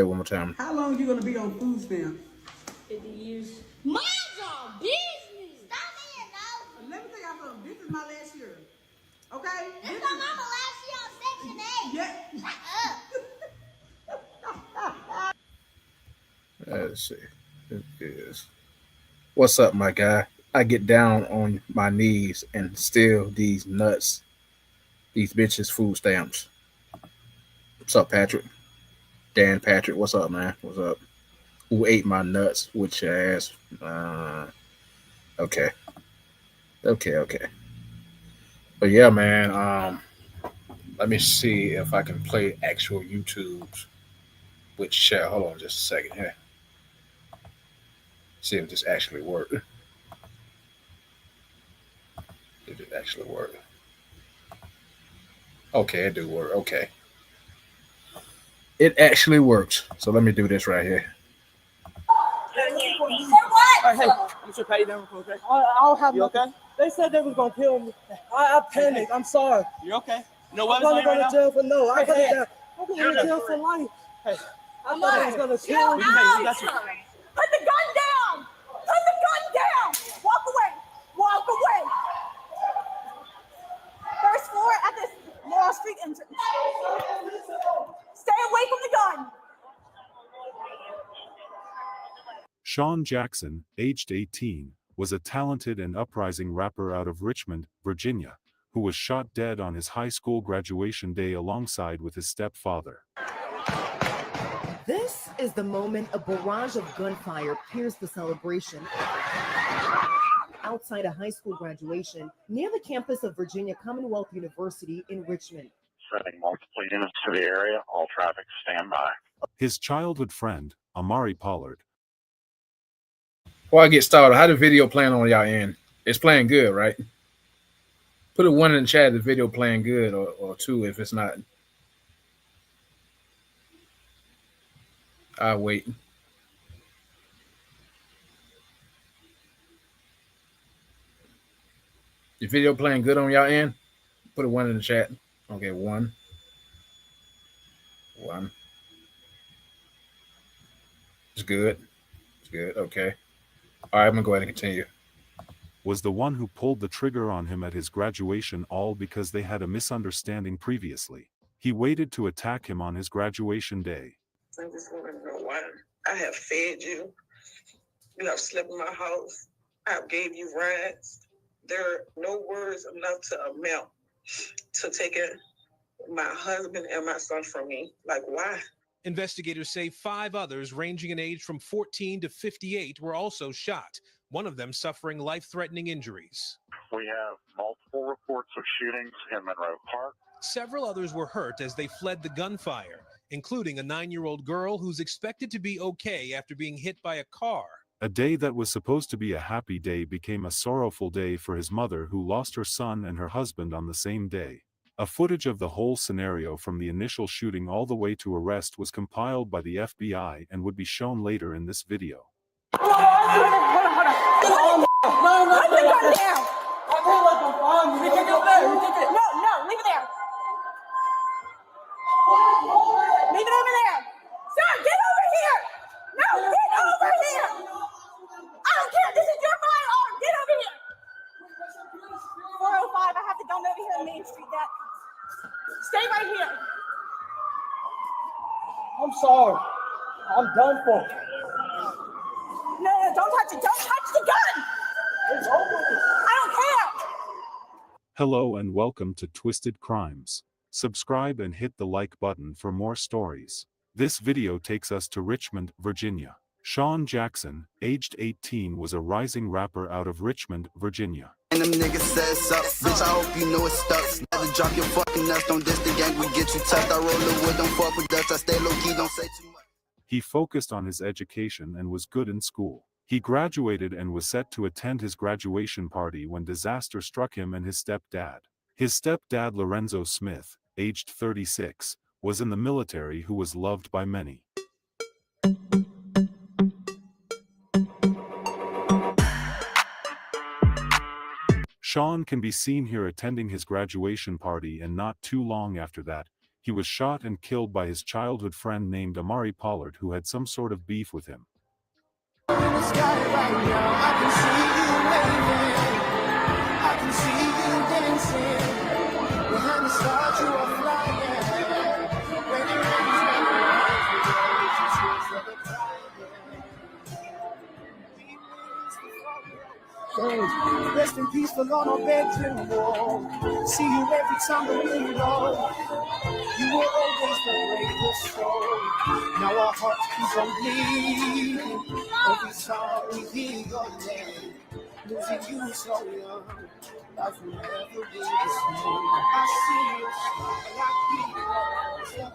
it one more time. How long are you gonna be on food stamps? Mind your business. Stop it, no. Let me tell y'all something. This is my last year. Okay? This is my last year on Section 8. Yeah. Let's see. It is. What's up, my guy? I get down on my knees and steal these nuts, these bitches' food stamps. What's up, Patrick? Dan Patrick, what's up, man? What's up? Who ate my nuts with your ass? Okay. Okay. But yeah, man, let me see if I can play actual YouTubes with share. Hold on just a second here. See if this actually worked. Did it actually work? Okay, it do work. Okay. It actually works. So let me do this right here. Hey, I'm sure pay them, okay? I don't have you okay? They said they was gonna kill me. I panicked. I'm sorry. You okay? No weapons on you right now? I'm gonna go to jail for no. I'm going to jail for life. Hey, I thought they was gonna kill me. Put the gun down! Put the gun down! Walk away! Walk away! First floor at this Laurel Street entrance. Stay away from the gun! Sean Jackson, aged 18, was a talented and uprising rapper out of Richmond, Virginia, who was shot dead on his high school graduation day alongside with his stepfather. This is the moment a barrage of gunfire pierced the celebration outside a high school graduation near the campus of Virginia Commonwealth University in Richmond. Sending multiple units to the area. All traffic stand by. His childhood friend, Amari Pollard. Before I get started, how the video playing on y'all end? It's playing good, right? Put a 1 in the chat if the video playing good, or 2 if it's not. I'll wait. The video playing good on y'all end? Put a 1 in the chat. Okay, 1. 1. It's good. It's good. Okay. All right, I'm going to go ahead and continue. Was the one who pulled the trigger on him at his graduation, all because they had a misunderstanding previously. He waited to attack him on his graduation day. I just want to know why. I have fed you. You have slept in my house. I have gave you rides. There are no words enough to amount to taking my husband and my son from me. Like, why? Investigators say 5 others ranging in age from 14 to 58 were also shot, one of them suffering life-threatening injuries. We have multiple reports of shootings in Monroe Park. Several others were hurt as they fled the gunfire, including a 9-year-old girl who's expected to be okay after being hit by a car. A day that was supposed to be a happy day became a sorrowful day for his mother, who lost her son and her husband on the same day. A footage of the whole scenario from the initial shooting all the way to arrest was compiled by the FBI and would be shown later in this video. No, put the gun down. I feel like I'm fine. We can go there. No, leave it there. Leave it over there. Sir, get over here. No, get over here. I don't care. This is your firearm. Get over here. 405. I have the gun over here on Main Street. Stay right here. I'm sorry. I'm done for. No, don't touch it. Don't touch the gun. It's over. I don't care. Hello and welcome to Twisted Crimes. Subscribe and hit the like button for more stories. This video takes us to Richmond, Virginia. Sean Jackson, aged 18, was a rising rapper out of Richmond, Virginia. And them niggas says up, bitch, I hope you know it stuck. Never drop your fucking nuts, don't diss the gang, we get you touched. I roll the wood, don't fuck with us, I stay low key, don't say too much. He focused on his education and was good in school. He graduated and was set to attend his graduation party when disaster struck him and his stepdad. His stepdad, Lorenzo Smith, aged 36, was in the military, who was loved by many. Sean can be seen here attending his graduation party, and not too long after that, he was shot and killed by his childhood friend named Amari Pollard, who had some sort of beef with him. Rest in peace for on our bedroom wall. See you every time the wind blows. You were always the bravest soul. Now our hearts keep on bleeding. Every time we hear your name, losing you so young. Life will never be the same. I see you smile,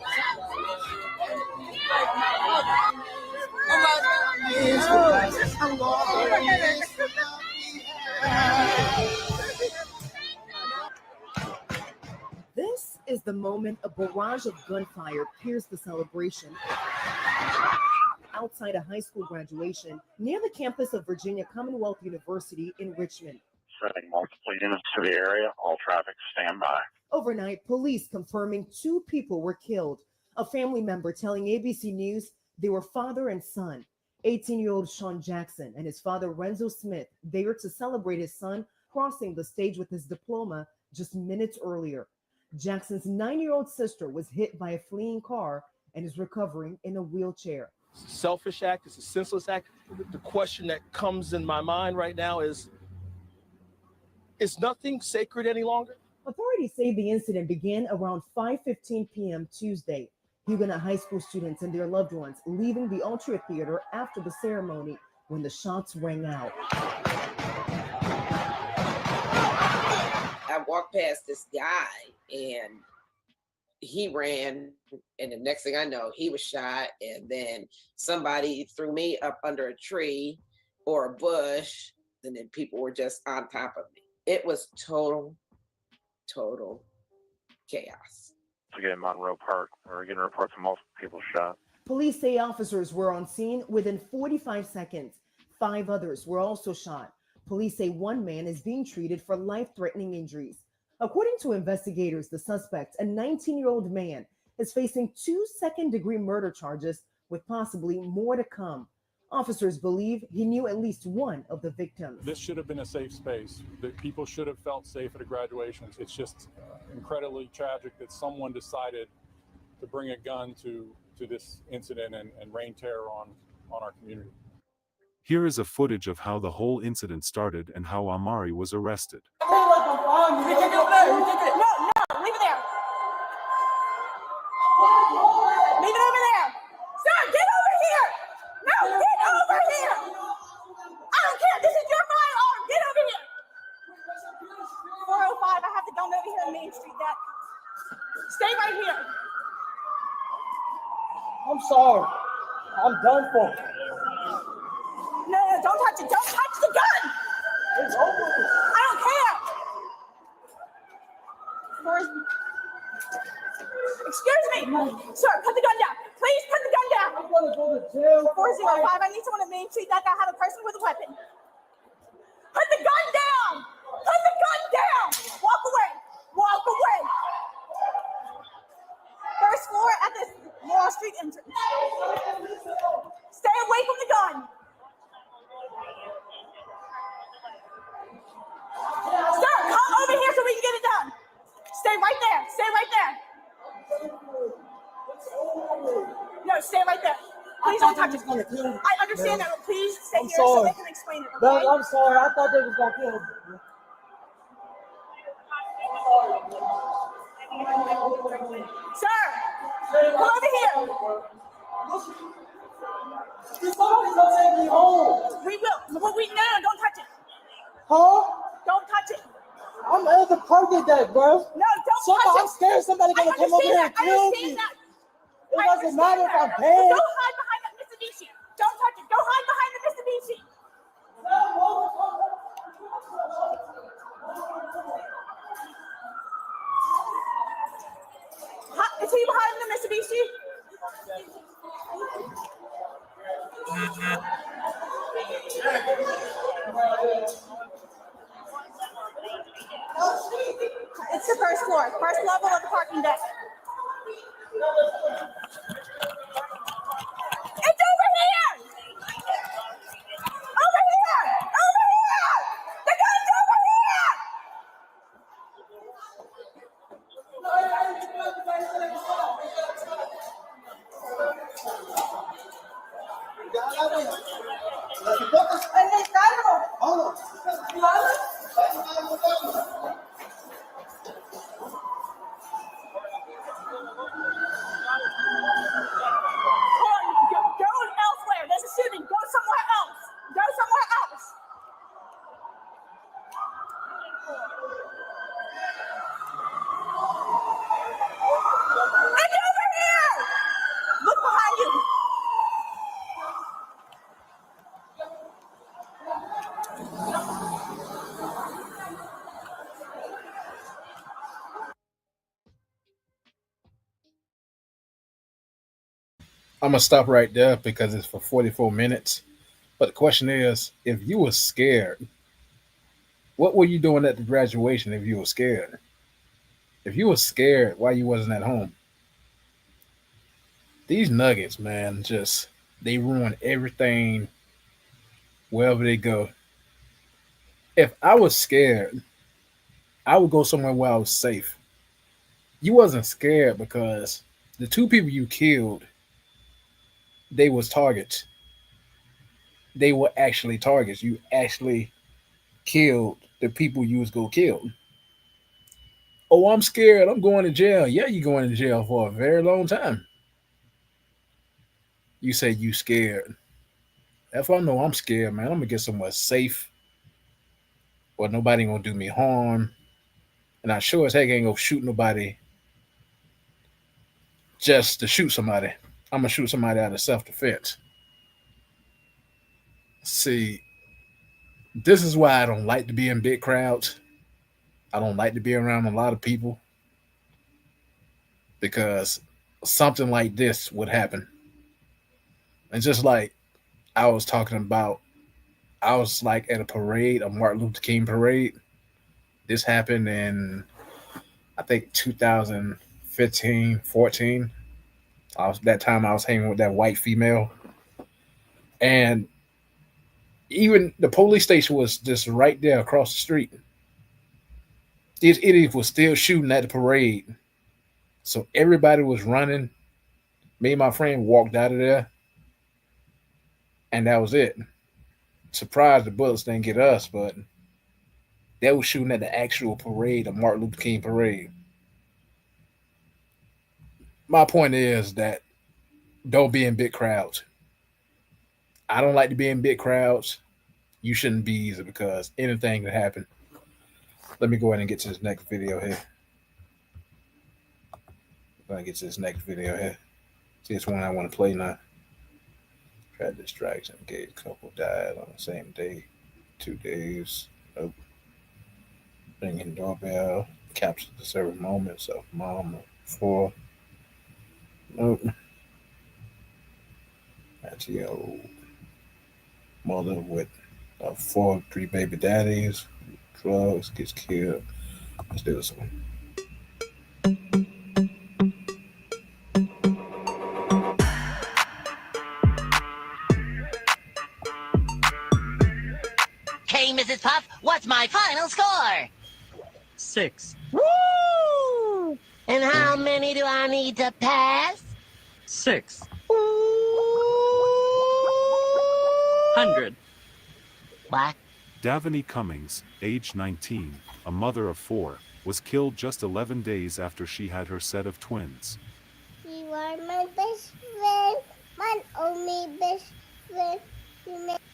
This is the moment a barrage of gunfire pierced the celebration outside a high school graduation near the campus of Virginia Commonwealth University in Richmond. Sending multiple units to the area. All traffic stand by. Overnight, police confirming 2 people were killed. A family member telling ABC News they were father and son. 18-year-old Sean Jackson and his father Renzo Smith there to celebrate his son crossing the stage with his diploma just minutes earlier. Jackson's 9-year-old sister was hit by a fleeing car and is recovering in a wheelchair. It's a selfish act. It's a senseless act. The question that comes in my mind right now is nothing sacred any longer? Authorities say the incident began around 5:15 p.m. Tuesday. Huguenot high school students and their loved ones leaving the Altria Theater after the ceremony when the shots rang out. I walked past this guy and he ran, and the next thing I know, he was shot, and then somebody threw me up under a tree or a bush, and then people were just on top of me. It was total chaos. Again, in Monroe Park, we're getting reports of multiple people shot. Police say officers were on scene within 45 seconds. 5 others were also shot. Police say 1 man is being treated for life-threatening injuries. According to investigators, the suspect, a 19-year-old man, is facing 2 second-degree murder charges with possibly more to come. Officers believe he knew at least one of the victims. This should have been a safe space. That people should have felt safe at a graduation. It's just incredibly tragic that someone decided to bring a gun to this incident and rain terror on our community. Here is a footage of how the whole incident started and how Amari was arrested. We can do better. We can do it. No, leave it there. Leave it over there. Sir, get over here. No, get over here. I don't care. This is your firearm. Get over here. 405. I have to go over here on Main Street. That. Stay right here. I'm sorry. I'm done for. No, don't touch it. Don't touch the gun. It's over. I don't care. Excuse me. Sir, put the gun down. Please put the gun down. I'm going to go to jail. 405. I need someone to Main Street that I have a person with a weapon. Put the gun down. Put the gun down. Walk away. Walk away. First floor at this Wall Street entrance. Stay away from the gun. Sir, come over here so we can get it done. Stay right there. Stay right there. No, stay right there. Please don't touch it. I understand that, but please stay here so they can explain it. Okay? I'm sorry. I thought they was going to kill me. Sir, come over here. Somebody's going to take me home. We will. No, don't touch it. Huh? Don't touch it. I'm at the park today, bro. No, don't touch it. I'm scared somebody's going to come over here and kill me. It doesn't matter if I'm bad. Go hide behind that Mitsubishi. Don't touch it. Go hide behind the Mitsubishi. Is he behind the Mitsubishi? It's the first floor, first level of the parking deck. It's over here! Over here! Over here! The gun's over here! Go elsewhere. There's a shooting. Go somewhere else. Go somewhere else. It's over here. Look behind you. I'm gonna stop right there because it's for 44 minutes. But the question is, if you were scared, what were you doing at the graduation if you were scared? If you were scared, why you wasn't at home? These nuggets, man, just they ruin everything wherever they go. If I was scared, I would go somewhere where I was safe. You wasn't scared because the two people you killed, they was targets. They were actually targets. You actually killed the people you was gonna kill. Oh, I'm scared. I'm going to jail. Yeah, you're going to jail for a very long time. You say you scared. If I know I'm scared, man, I'm gonna get somewhere safe where nobody gonna do me harm. And I sure as heck ain't gonna shoot nobody just to shoot somebody. I'm gonna shoot somebody out of self-defense. See, this is why I don't like to be in big crowds. I don't like to be around a lot of people because something like this would happen. And just like I was talking about, I was like at a parade, a Martin Luther King parade. This happened in, I think, 2015, 14. That time I was hanging with that white female. And even the police station was just right there across the street. These idiots was still shooting at the parade. So everybody was running. Me and my friend walked out of there, and that was it. Surprised the bullets didn't get us, but they were shooting at the actual parade, the Martin Luther King parade. My point is that don't be in big crowds. I don't like to be in big crowds. You shouldn't be either because anything could happen. Let me go ahead and get to this next video here. I'm gonna get to this next video here. See, it's one I want to play now. Tried distraction, engaged couple died on the same day, 2 days. Nope. Ringing doorbell, captures the several moments of mom of 4. Nope. That's the old mother with 3 baby daddies, drugs, gets killed. Let's do this one. Hey, Mrs. Puff, what's my final score? 6. Woo! And how many do I need to pass? 6. 100. What? Davani Cummings, age 19, a mother of 4, was killed just 11 days after she had her set of twins. You are my best friend, my only best friend.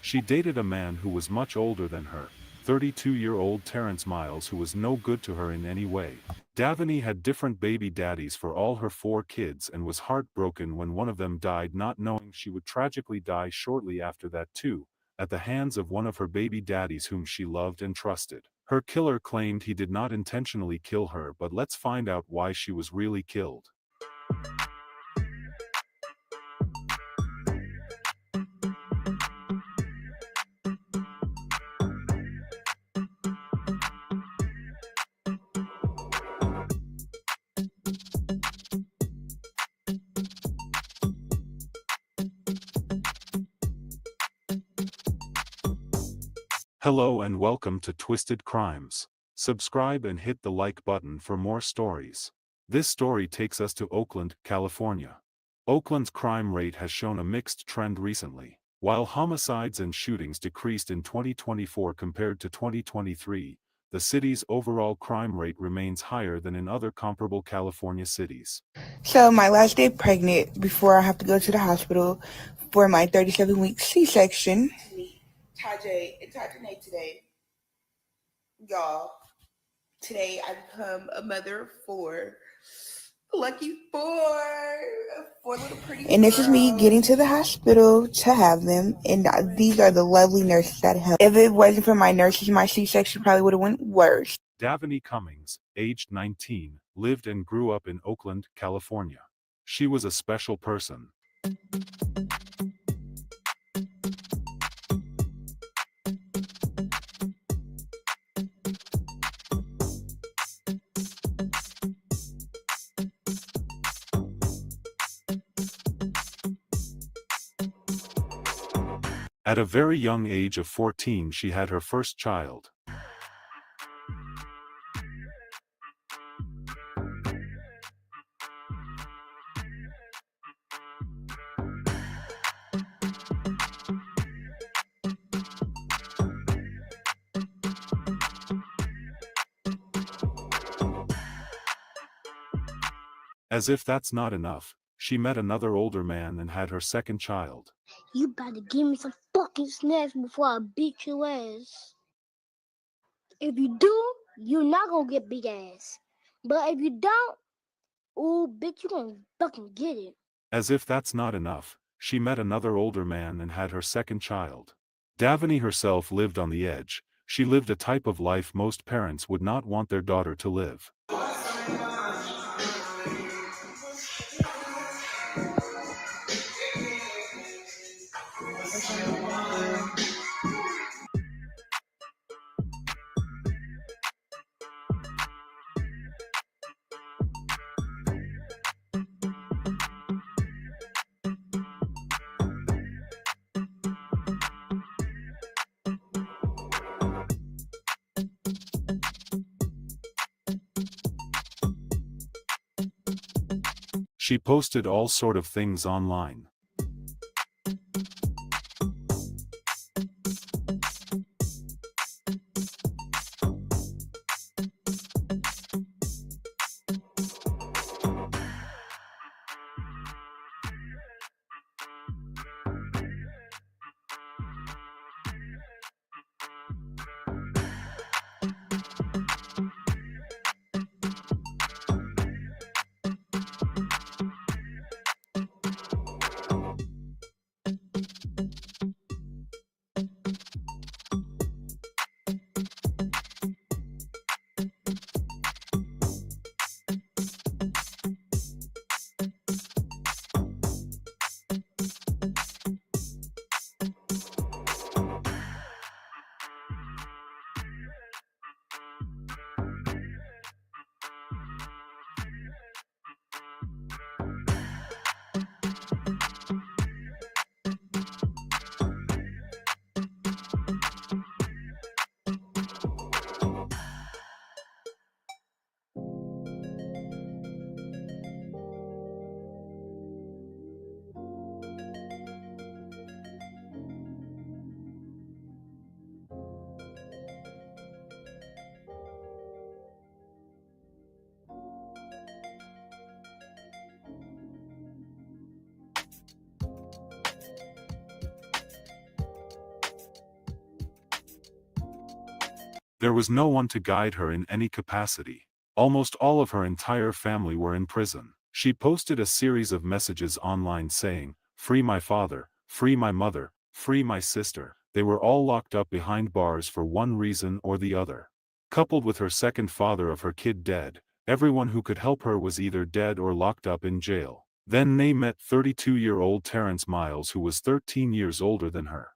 She dated a man who was much older than her, 32-year-old Terrence Miles, who was no good to her in any way. Davani had different baby daddies for all her 4 kids and was heartbroken when one of them died, not knowing she would tragically die shortly after that too, at the hands of one of her baby daddies whom she loved and trusted. Her killer claimed he did not intentionally kill her, but let's find out why she was really killed. Hello and welcome to Twisted Crimes. Subscribe and hit the like button for more stories. This story takes us to Oakland, California. Oakland's crime rate has shown a mixed trend recently. While homicides and shootings decreased in 2024 compared to 2023, the city's overall crime rate remains higher than in other comparable California cities. So my last day pregnant before I have to go to the hospital for my 37-week C-section. Tajay and Tajane today. Y'all, today I become a mother for lucky four little pretty And this girls. Is me getting to the hospital to have them, and these are the lovely nurses that help. If it wasn't for my nurses, my C-section probably would have went worse. Davani Cummings, aged 19, lived and grew up in Oakland, California. She was a special person. At a very young age of 14, she had her first child. As if that's not enough, she met another older man and had her second child. You better give me some fucking snacks before I beat your ass. If you do, you're not gonna get big ass. But if you don't, oh, bitch, you gonna fucking get it. As if that's not enough, she met another older man and had her second child. Davani herself lived on the edge. She lived a type of life most parents would not want their daughter to live. She posted all sort of things online. There was no one to guide her in any capacity. Almost all of her entire family were in prison. She posted a series of messages online saying, "Free my father, free my mother, free my sister." They were all locked up behind bars for one reason or the other. Coupled with her second father of her kid dead, everyone who could help her was either dead or locked up in jail. Then they met 32-year-old Terrence Miles, who was 13 years older than her.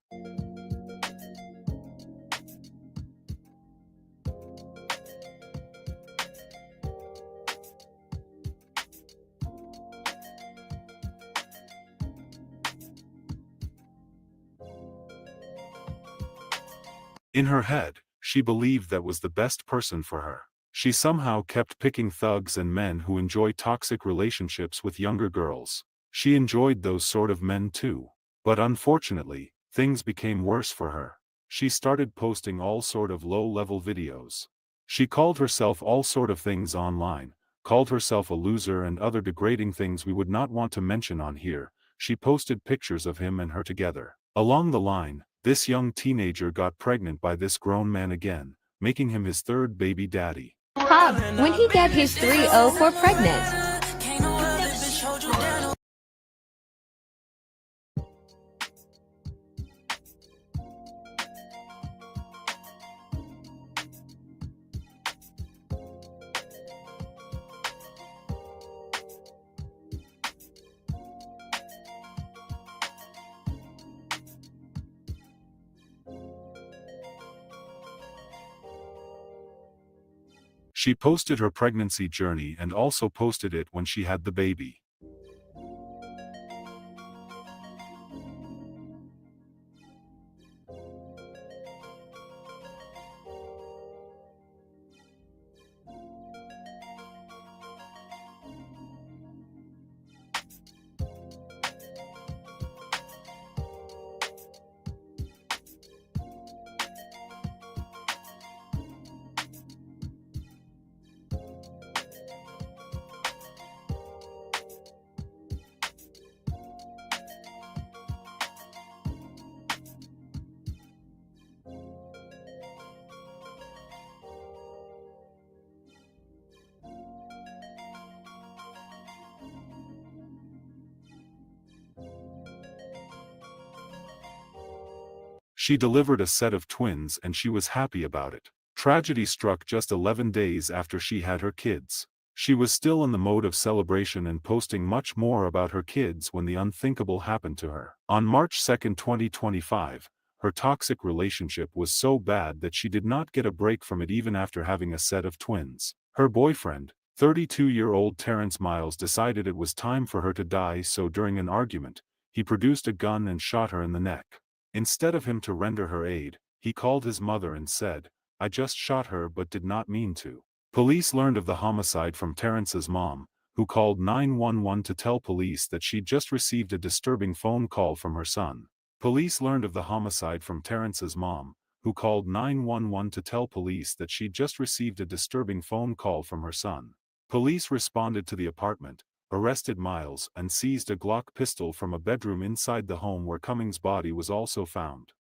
In her head, she believed that was the best person for her. She somehow kept picking thugs and men who enjoy toxic relationships with younger girls. She enjoyed those sort of men too. But unfortunately, things became worse for her. She started posting all sort of low-level videos. She called herself all sort of things online, called herself a loser and other degrading things we would not want to mention on here. She posted pictures of him and her together. Along the line, this young teenager got pregnant by this grown man again, making him his third baby daddy. Pub, when he get his 304 pregnant. She posted her pregnancy journey and also posted it when she had the baby. She delivered a set of twins and she was happy about it. Tragedy struck just 11 days after she had her kids. She was still in the mode of celebration and posting much more about her kids when the unthinkable happened to her. On March 2, 2025, her toxic relationship was so bad that she did not get a break from it even after having a set of twins. Her boyfriend, 32-year-old Terrence Miles, decided it was time for her to die, so during an argument, he produced a gun and shot her in the neck. Instead of him to render her aid, he called his mother and said, "I just shot her but did not mean to." Police learned of the homicide from Terrence's mom, who called 911 to tell police that she just received a disturbing phone call from her son. Police learned of the homicide from Terrence's mom, who called 911 to tell police that she just received a disturbing phone call from her son. Police responded to the apartment, arrested Miles and seized a Glock pistol from a bedroom inside the home where Cummings' body was also found.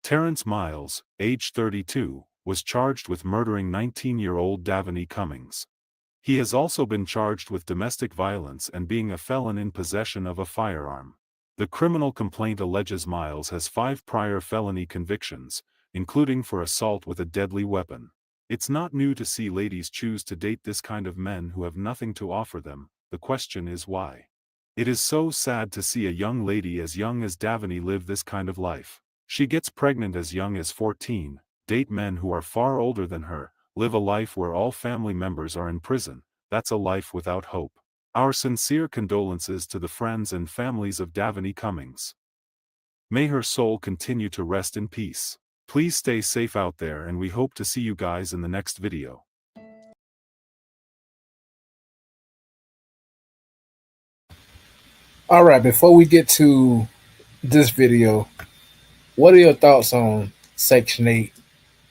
Terrence Miles, age 32, was charged with murdering 19-year-old Davani Cummings. He has also been charged with domestic violence and being a felon in possession of a firearm. The criminal complaint alleges Miles has 5 prior felony convictions, including for assault with a deadly weapon. It's not new to see ladies choose to date this kind of men who have nothing to offer them. The question is why. It is so sad to see a young lady as young as Davani live this kind of life. She gets pregnant as young as 14, date men who are far older than her, live a life where all family members are in prison. That's a life without hope. Our sincere condolences to the friends and families of Davani Cummings. May her soul continue to rest in peace. Please stay safe out there and we hope to see you guys in the next video. All right, before we get to this video, what are your thoughts on Section 8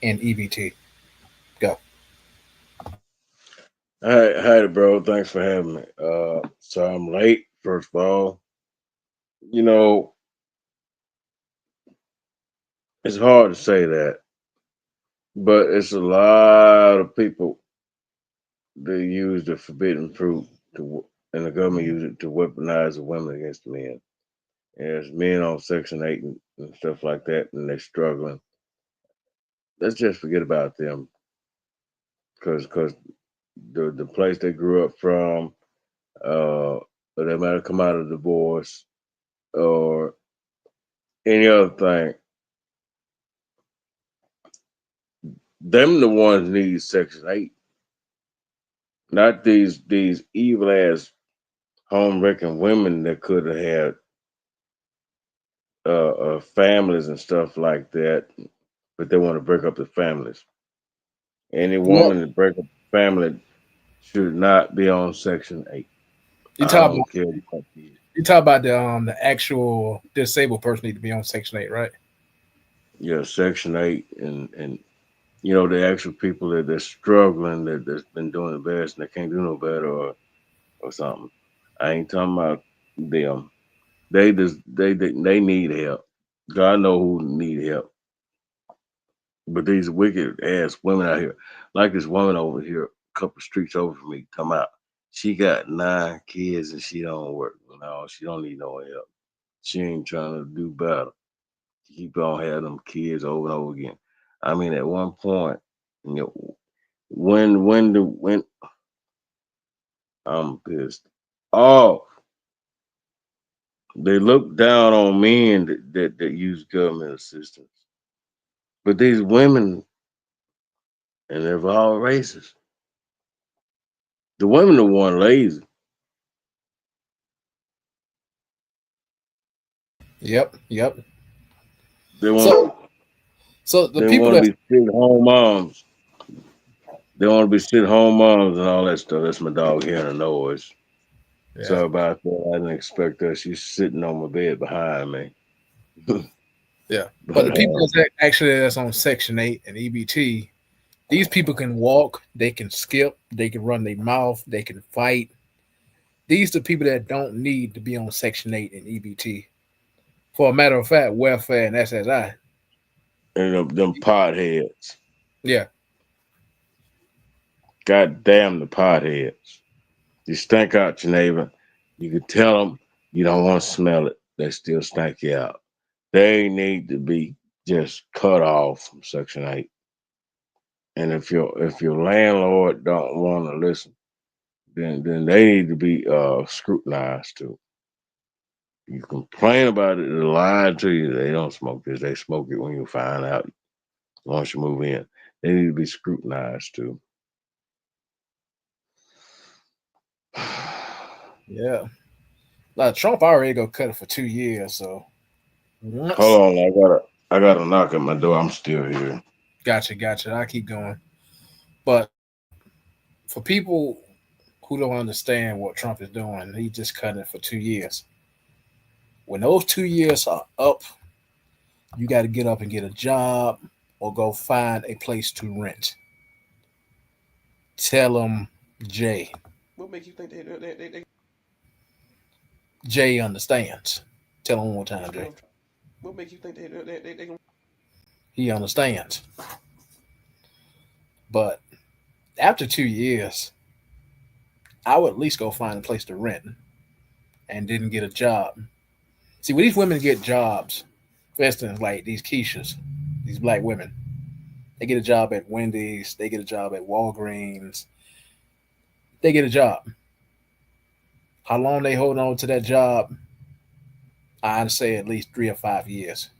and EBT? Go. Hi, bro. Thanks for having me. So I'm late, first of all. You know, it's hard to say that, but it's a lot of people that use the forbidden fruit and the government use it to weaponize the women against the men. And there's men on Section 8 and stuff like that, and they're struggling. Let's just forget about them because the place they grew up from, or they might have come out of divorce or any other thing. Them the ones need Section 8, not these evil ass home wrecking women that could have had families and stuff like that. but they want to break up the families. Any Well, woman that break up the family should not be on Section 8. you I talk about don't care what it is. the actual disabled person need to be on Section 8, right? Yeah, Section 8 and you know the actual people that they're struggling that's been doing the best and they can't do no better or something. I ain't talking about them. They need help. God know who need help. But these wicked ass women out here, like this woman over here, a couple streets over from me, come out. She got 9 kids and she don't work. No, she don't need no help. She ain't trying to do better. She keep on having them kids over and over again. I mean, at one point, you know, when I'm pissed off, they look down on men that use government assistance. But these women, and they're of all races, the women are one lazy. Yep, yep. They want So, so the they people want to that be sit home moms. They want to be sit home moms and all that stuff. That's my dog hearing the noise. yeah, So about that, I didn't expect her. She's sitting on my bed behind me. yeah. But But the people that's on Section 8 and EBT, these people can walk, they can skip, they can run their mouth, they can fight. These are people that don't need to be on Section 8 and EBT. For a matter of fact, welfare and SSI. and them potheads. Yeah, God damn the potheads. You stink out your neighbor. You can tell them you don't want to smell it. They still stink you out. They need to be just cut off from Section 8. And if your landlord don't want to listen, then they need to be scrutinized too. You complain about it, they lie to you. They don't smoke this. They smoke it when you find out once you move in. They need to be scrutinized too. yeah. Like Trump already go cut it for 2 years. So once, Hold on, I gotta knock at my door. I'm still here. gotcha. I keep going. But for people who don't understand what Trump is doing, he just cut it for 2 years. When those 2 years are up, you got to get up and get a job or go find a place to rent. Tell them Jay. What makes you think they Jay understands. Tell him one more time, that's what Jay. I'm trying. What makes you think they gonna He understands. But after 2 years, I would at least go find a place to rent and didn't get a job. See, when these women get jobs, for instance, like these Keishas, these black women, they get a job at Wendy's, they get a job at Walgreens, they get a job. How long they hold on to that job? I'd say at least 3 or 5 years.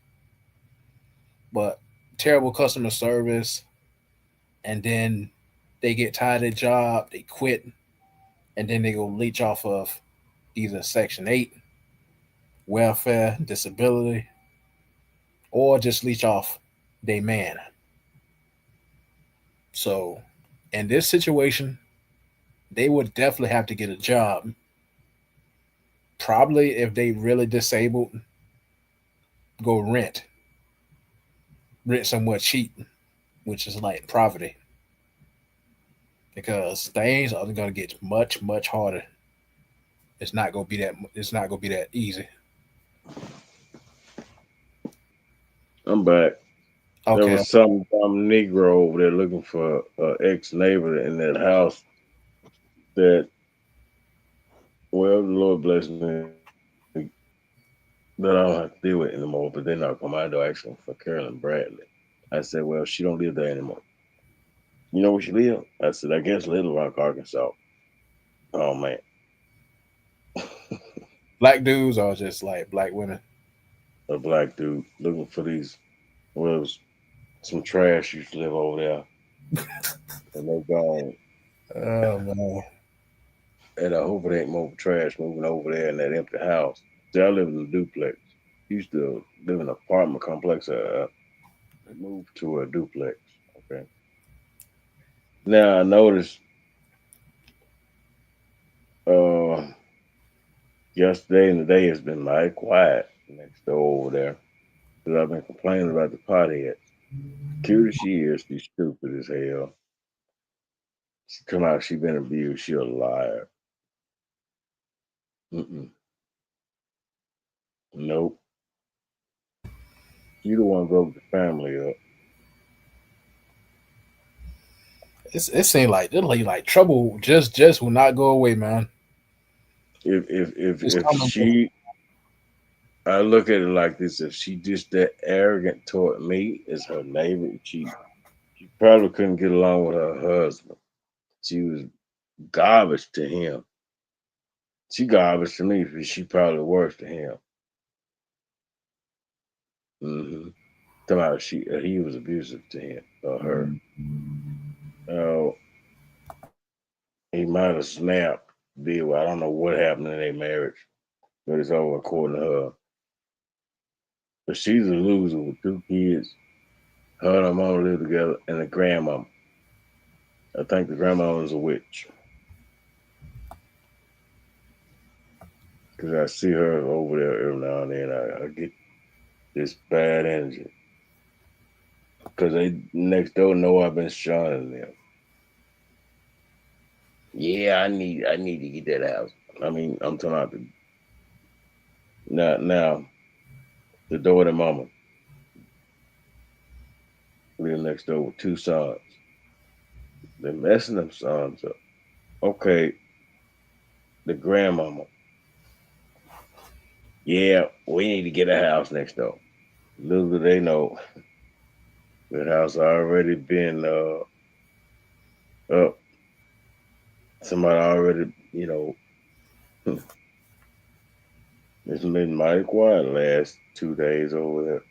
But terrible customer service, and then they get tired of their job, they quit, and then they go leech off of either Section 8, welfare, disability, or just leech off their man. So in this situation, they would definitely have to get a job. Probably if they really disabled, go rent somewhere cheap, which is like poverty, because things are going to get much harder. It's not going to be that. It's not going to be that easy. I'm back. There Okay. was some dumb Negro over there looking for an ex neighbor in that house that, well, the Lord bless me, that I don't have to deal with anymore, but they're not come out door asking for Carolyn Bradley. I said, well, she don't live there anymore. You know where she live? I said, I guess Little Rock, Arkansas. Oh man. Black dudes are just like black women. A black dude looking for these, well, it was some trash used to live over there, and they gone. Oh man. And I hope it ain't more trash moving over there in that empty house. See, I live in a duplex. Used to live in an apartment complex. They moved to a duplex. Okay. Now I noticed uh yesterday and today has been mighty quiet next door over there. Because I've been complaining about the pothead. Cute as she is, she's stupid as hell. She come out, she been abused, she a liar. Mm-mm. Nope. She the one broke the family up. It seems like trouble just will not go away, man. It's If coming to she, I look at it like this: if she just that arrogant toward me as her neighbor, she probably couldn't get along with her husband. She was garbage to him. She garbage to me, but she probably worse to him. Mm-hmm. Somehow he was abusive to him or her. Oh, he might have snapped. Deal. I don't know what happened in their marriage, but it's all according to her. But she's a loser with two kids. Her and her mom live together, and the grandmama. I think the grandma is a witch because I see her over there every now and then. I get this bad energy because they next door know I've been shunning them. Yeah, I need to get that house. I mean, I'm talking about now the daughter mama live next door with two sons. They're messing them sons up. Okay, the grandmama. Yeah, we need to get a house next door. Little do they know that house already been up. Somebody already, it's been mighty quiet the last 2 days over there.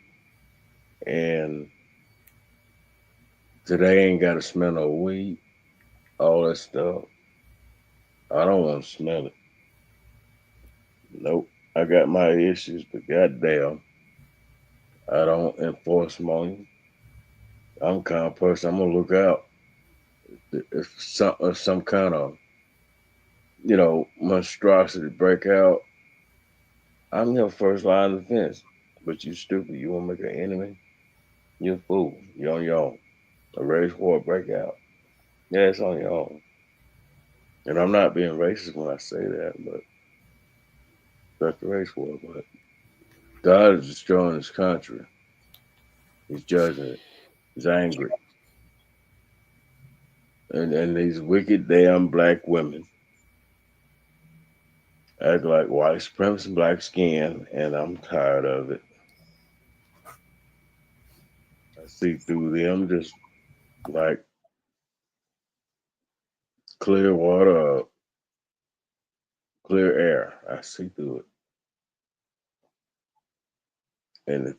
And today ain't got to smell no weed, all that stuff. I don't want to smell it. Nope. I got my issues, but goddamn, I don't enforce them on you. I'm the kind of person I'm gonna look out if some kind of monstrosity break out. I'm your first line of defense. But you stupid. You want to make an enemy? You're a fool. You're on your own. A race war break out. Yeah, it's on your own. And I'm not being racist when I say that, but that's the race war. But God is destroying this country. He's judging it. He's angry. And these wicked damn black women act like white supremacy and black skin, and I'm tired of it. I see through them just like clear water, clear air. I see through it. And,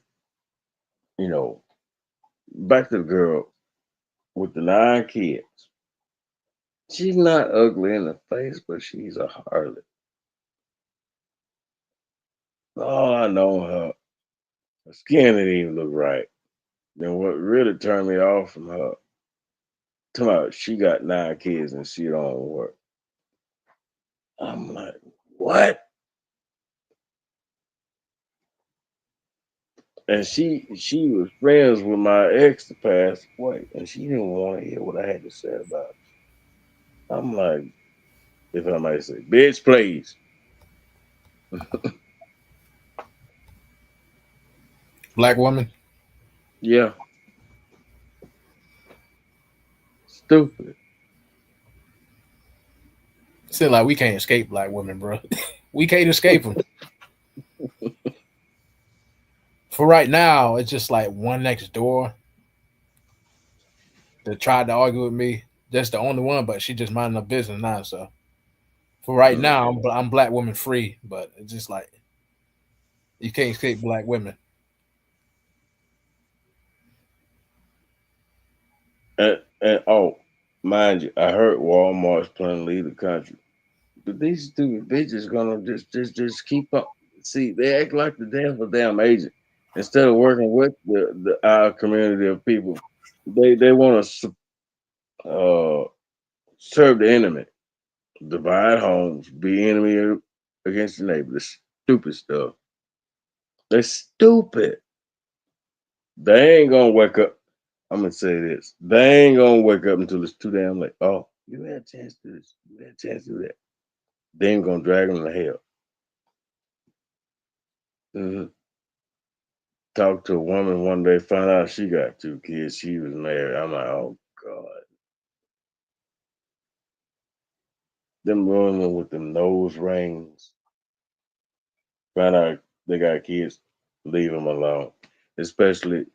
you know, back to the girl with the 9 kids. She's not ugly in the face, but she's a harlot. All I know her skin didn't even look right. Then what really turned me off from her, talking about she got 9 kids and she don't work. I'm like, what? And she was friends with my ex to pass away, and she didn't want to hear what I had to say about it. I'm like, if I might say, bitch, please. black woman. Yeah, stupid. Seems like we can't escape black women, bro. We can't escape them. For right now, it's just like one next door that tried to argue with me. That's the only one, but she just minding her business now. So for right now, Okay. I'm black woman free, but it's just like you can't escape black women. And oh, mind you, I heard Walmart's planning to leave the country. But these stupid bitches gonna just keep up. See, they act like the damn agent. Instead of working with our community of people, they want to serve the enemy, divide homes, be enemy against the neighbor. This stupid stuff. They're stupid. They ain't gonna wake up. I'm gonna say this. They ain't gonna wake up until it's too damn late. Oh, you had a chance to do this. You had a chance to do that. They ain't gonna drag them to hell. Mm-hmm. Talked to a woman one day, found out she got 2 kids. She was married. I'm like, oh God. Them women with them nose rings, find out they got kids, leave them alone. Especially,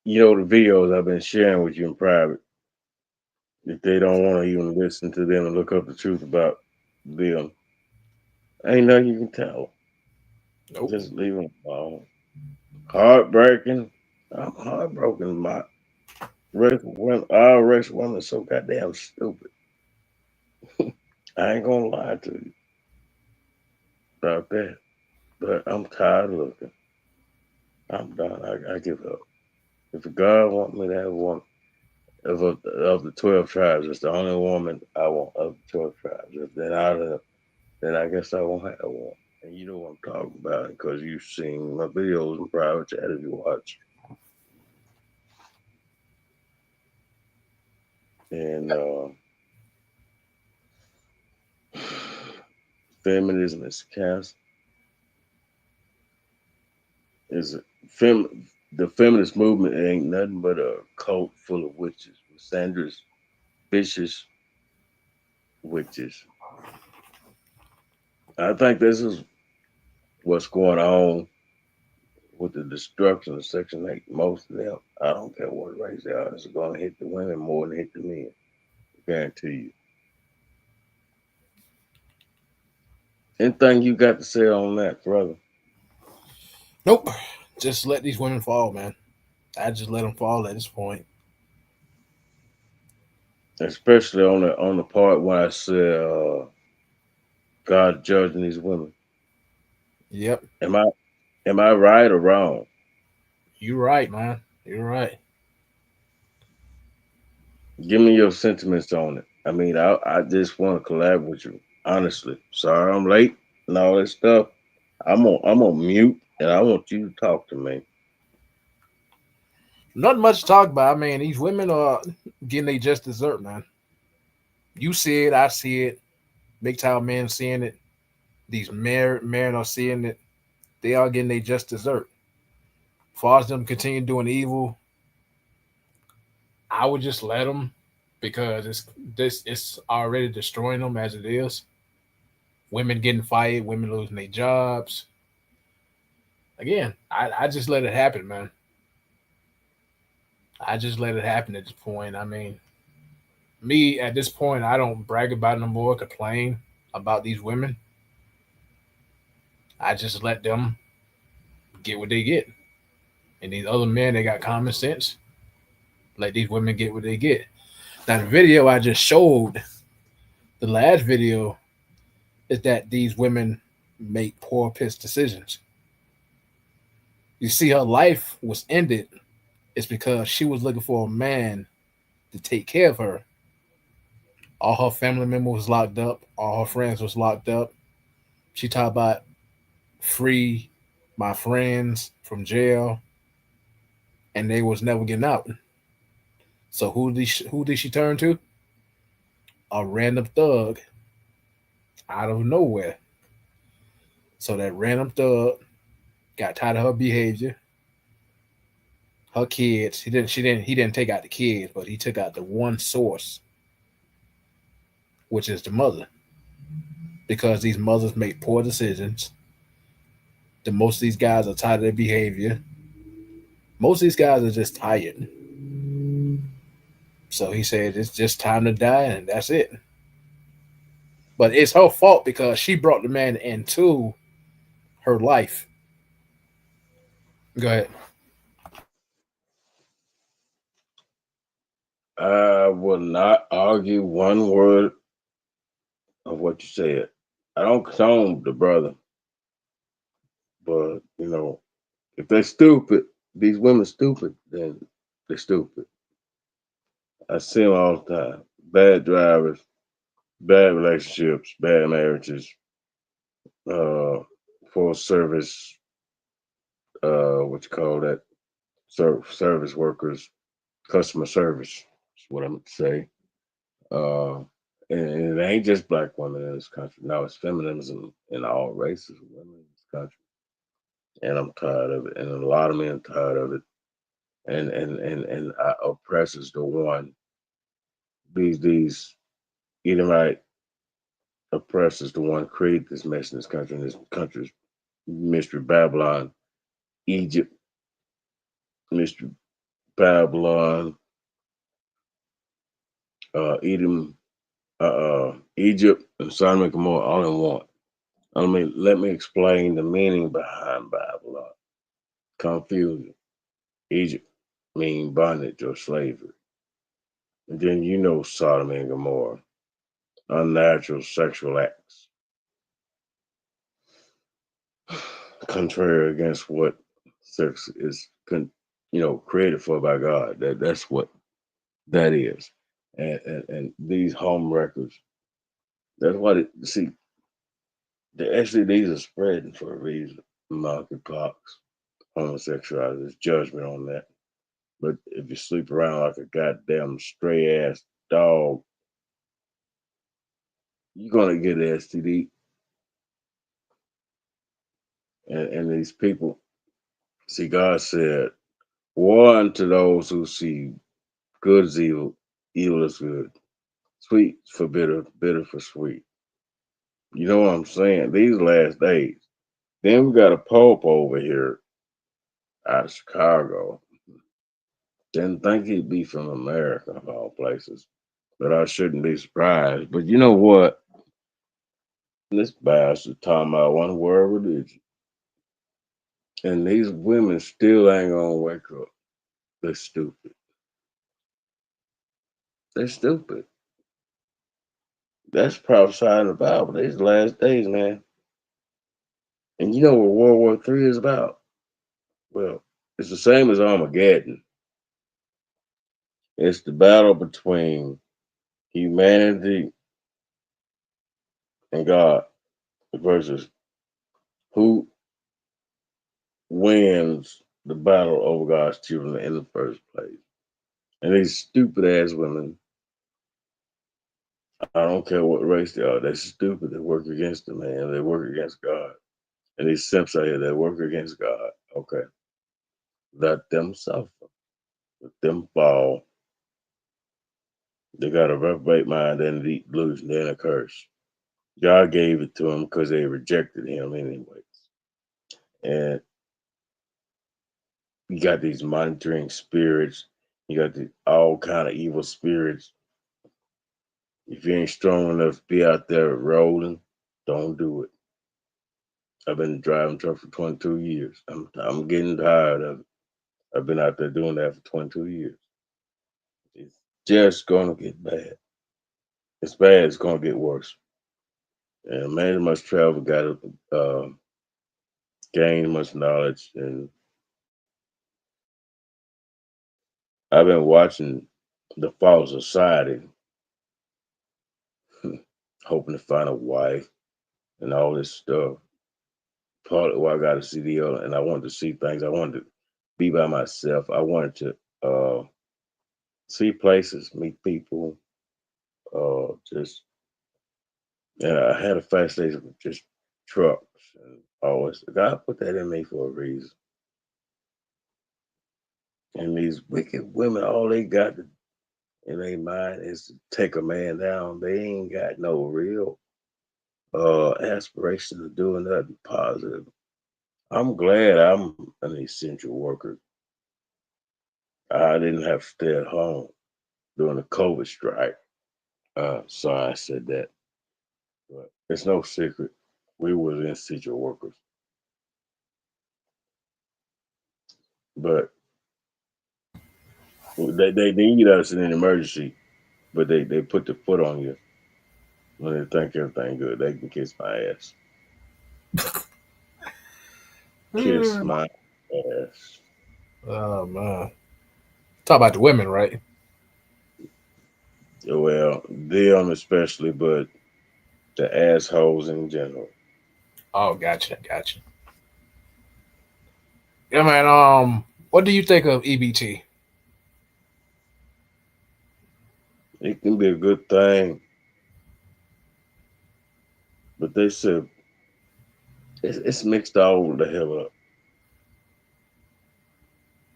the videos I've been sharing with you in private. If they don't want to even listen to them and look up the truth about them, ain't nothing you can tell. Nope. Just leave them alone. Heartbreaking. I'm heartbroken. Our race women are so goddamn stupid. I ain't gonna lie to you about that. But I'm tired of looking. I'm done. I give up. If God want me to have one of the 12 tribes, it's the only woman I want of the 12 tribes. If they're not of, then I guess I won't have one. And you know what I'm talking about because you've seen my videos in private chat if you watch. And feminism is cancer. Is the feminist movement ain't nothing but a cult full of witches. Sandra's vicious witches. I think this is what's going on with the destruction of Section 8. Most of them, I don't care what race they are, it's going to hit the women more than hit the men. I guarantee you. Anything you got to say on that, brother? Nope. Just let these women fall, man. I just let them fall at this point. Especially on the part when I said God judging these women. Yep. Am I right or wrong? You're right, man. You're right. Give me your sentiments on it. I mean, I just want to collab with you. Honestly. Sorry I'm late and all that stuff. I'm on mute and I want you to talk to me. Nothing much to talk about. I mean, these women are getting they just dessert, man. You see it, I see it. Big time men seeing it. These men are seeing it. They are getting they just dessert. As far as them continue doing evil, I would just let them because it's already destroying them as it is. Women getting fired, women losing their jobs. Again, I just let it happen, man. I just let it happen at this point. I mean, me at this point, I don't brag about it no more, complain about these women. I just let them get what they get. And these other men, they got common sense. Let these women get what they get. Now, the video I just showed, the last video, is that these women make poor piss decisions. You see, her life was ended. It's because she was looking for a man to take care of her. All her family members was locked up. All her friends was locked up. She talked about free my friends from jail, and they was never getting out. So who did she turn to? A random thug out of nowhere. So that random thug got tired of her behavior, her kids. He didn't take out the kids, but he took out the one source, which is the mother. Because these mothers make poor decisions. The most of these guys are tired of their behavior. Most of these guys are just tired. So he said it's just time to die and that's it. But it's her fault because she brought the man into her life. Go ahead. I will not argue one word of what you said. I don't condone the brother, but If they're stupid, these women stupid, then they're stupid. I see them all the time. Bad drivers, bad relationships, bad marriages, full service, what you call that? Service workers, customer service is what I'm say. Uh, and it ain't just black women in this country. No, it's feminism in all races of women in this country. And I'm tired of it. And a lot of men are tired of it. And oppressors the one. These Edomite oppressors the one create this mess in this country. And this country's mystery Babylon, Egypt, mystery Babylon, Edom, Egypt, and Sodom and Gomorrah all in one. I mean, let me explain the meaning behind Babylon. Confusion. Egypt mean bondage or slavery. And then you know Sodom and Gomorrah, unnatural sexual acts, contrary against what sex is, created for by God. That's what that is. And these home records, that's why see, the STDs are spreading for a reason. Monkeypox, homosexuality, there's judgment on that. But if you sleep around like a goddamn stray ass dog, you're gonna get an STD. And these people, see, God said, "Woe unto those who see good is evil, evil is good, sweet for bitter, bitter for sweet." You know what I'm saying? These last days. Then we got a pope over here out of Chicago. Didn't think he'd be from America of all places, but I shouldn't be surprised. But you know what? This bastard talking about one world religion. And these women still ain't gonna wake up. They're stupid. They're stupid. That's prophesied in the Bible. These last days, man. And you know what World War III is about? Well, it's the same as Armageddon. It's the battle between humanity and God versus who wins the battle over God's children in the first place. And these stupid ass women, I don't care what race they are, they're stupid. They work against the man, they work against God. And these simps out here, they work against God. Okay. Let them suffer. Let them fall. They got a reprobate mind and a deep delusion, then a curse. God gave it to them because they rejected him anyway. And you got these monitoring spirits. You got all kind of evil spirits. If you ain't strong enough to be out there rolling, don't do it. I've been driving truck for 22 years. I'm getting tired of it. I've been out there doing that for 22 years. It's just gonna get bad. It's bad. It's gonna get worse. And a man must travel, got to gain much knowledge. And I've been watching the Fall Society, hoping to find a wife and all this stuff. Partly why I got a CDL, and I wanted to see things. I wanted to be by myself. I wanted to see places, meet people, just. And I had a fascination with just trucks and always. God put that in me for a reason. And these wicked women, all they got in their mind is to take a man down. They ain't got no real aspiration of doing nothing positive. I'm glad I'm an essential worker. I didn't have to stay at home during the COVID strike. Sorry I said that. But it's no secret. We was essential workers. But they need us in an emergency, but they put the foot on you when they think everything good. They can kiss my ass. Kiss my Yes. Oh man. Talk about the women, right? Well, them especially, but the assholes in general. Oh, gotcha, gotcha. Yeah, man. What do you think of EBT? It can be a good thing, but they said it's mixed all the hell up.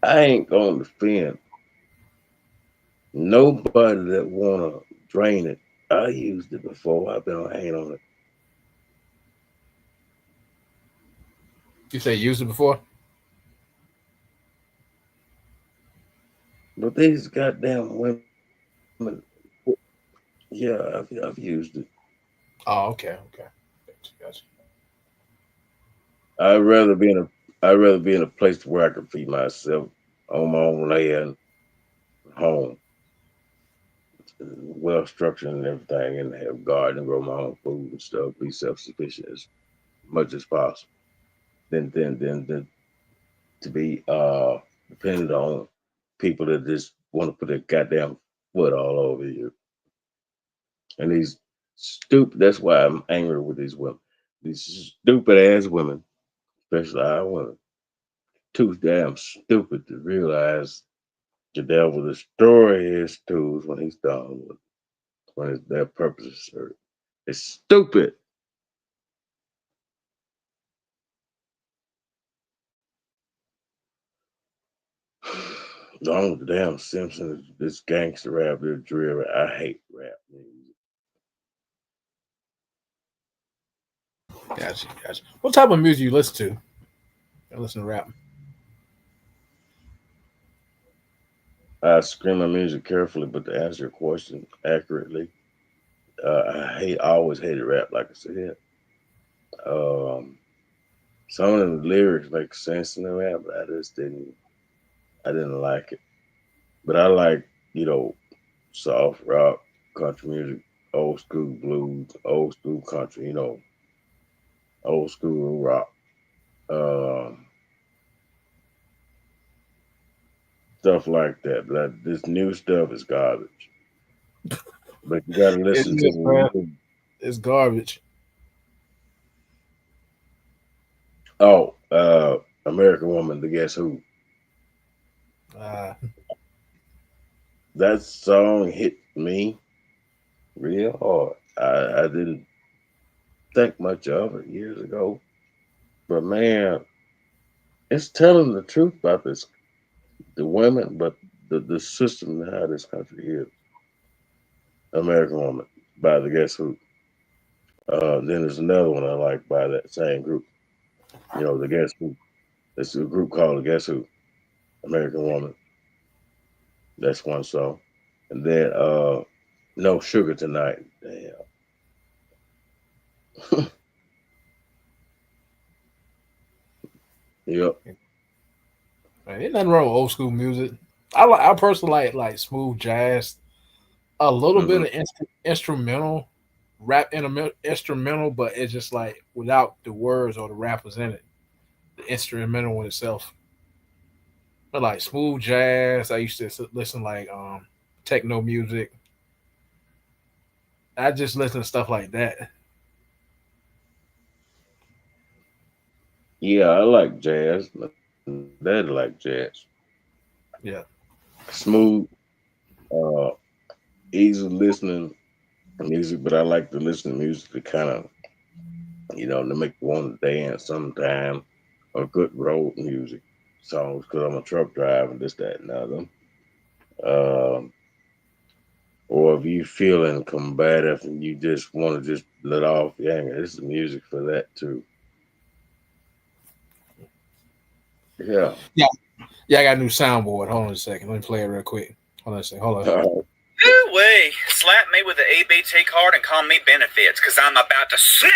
I ain't gonna defend nobody that wanna drain it. I used it before. I've been on hand on it. You say you used it before? But these goddamn women, yeah, I've used it. Oh, okay, okay. Gotcha, gotcha. I'd rather be in a I'd rather be in a place where I can feed myself on my own land, home, well structured and everything, and have garden, grow my own food and stuff, be self sufficient as much as possible. Than to be dependent on people that just want to put their goddamn foot all over you. And these stupid that's why I'm angry with these women. These stupid ass women, especially our women, too damn stupid to realize the devil will destroy his tools when he's done with when their purpose is served. It's stupid. Along with the damn Simpsons, this gangster rap, this drill rap. I hate rap music. Gotcha, gotcha. What type of music you listen to? I listen to rap. I screen my music carefully, but to answer your question accurately, I always hated rap, like I said. Um, some of the lyrics make sense in the rap, but I didn't like it. But I like, you know, soft rock, country music, old school blues, old school country, old school rock. Um, Stuff like that. But this new stuff is garbage. But you gotta It listen to is, man. the It's garbage. oh, American Woman, the Guess Who. Uh, That song hit me real hard. I didn't think much of it years ago. But man, it's telling the truth about this the women, but the system and how this country is. American Woman by the Guess Who. Then there's another one I like by that same group. The Guess Who. It's a group called the Guess Who. American Woman. That's one song. And then No Sugar Tonight. Damn. Yep. man, ain't nothing wrong with old school music. I personally like smooth jazz, a little bit Hmm. of instrumental rap instrumental, but it's just like without the words or the rappers in it. The instrumental in itself. But like smooth jazz, I used to listen like techno music. I just listen to stuff like that. Yeah, I like jazz. Dad like jazz. Yeah. Smooth, uh, easy listening music, but I like to listen to music to kind of, to make you want to dance sometime, or good road music songs, because I'm a truck driver, this, that, and other. Um, or if you feeling combative and you just want to just let off the anger, this is music for that too. Yeah. Yeah. Yeah, I got a new soundboard. Hold on a second. Let me play it real quick. Hold on a second. Hold on. Ooh, way. Slap me with the EBT card and call me benefits, because I'm about to snap.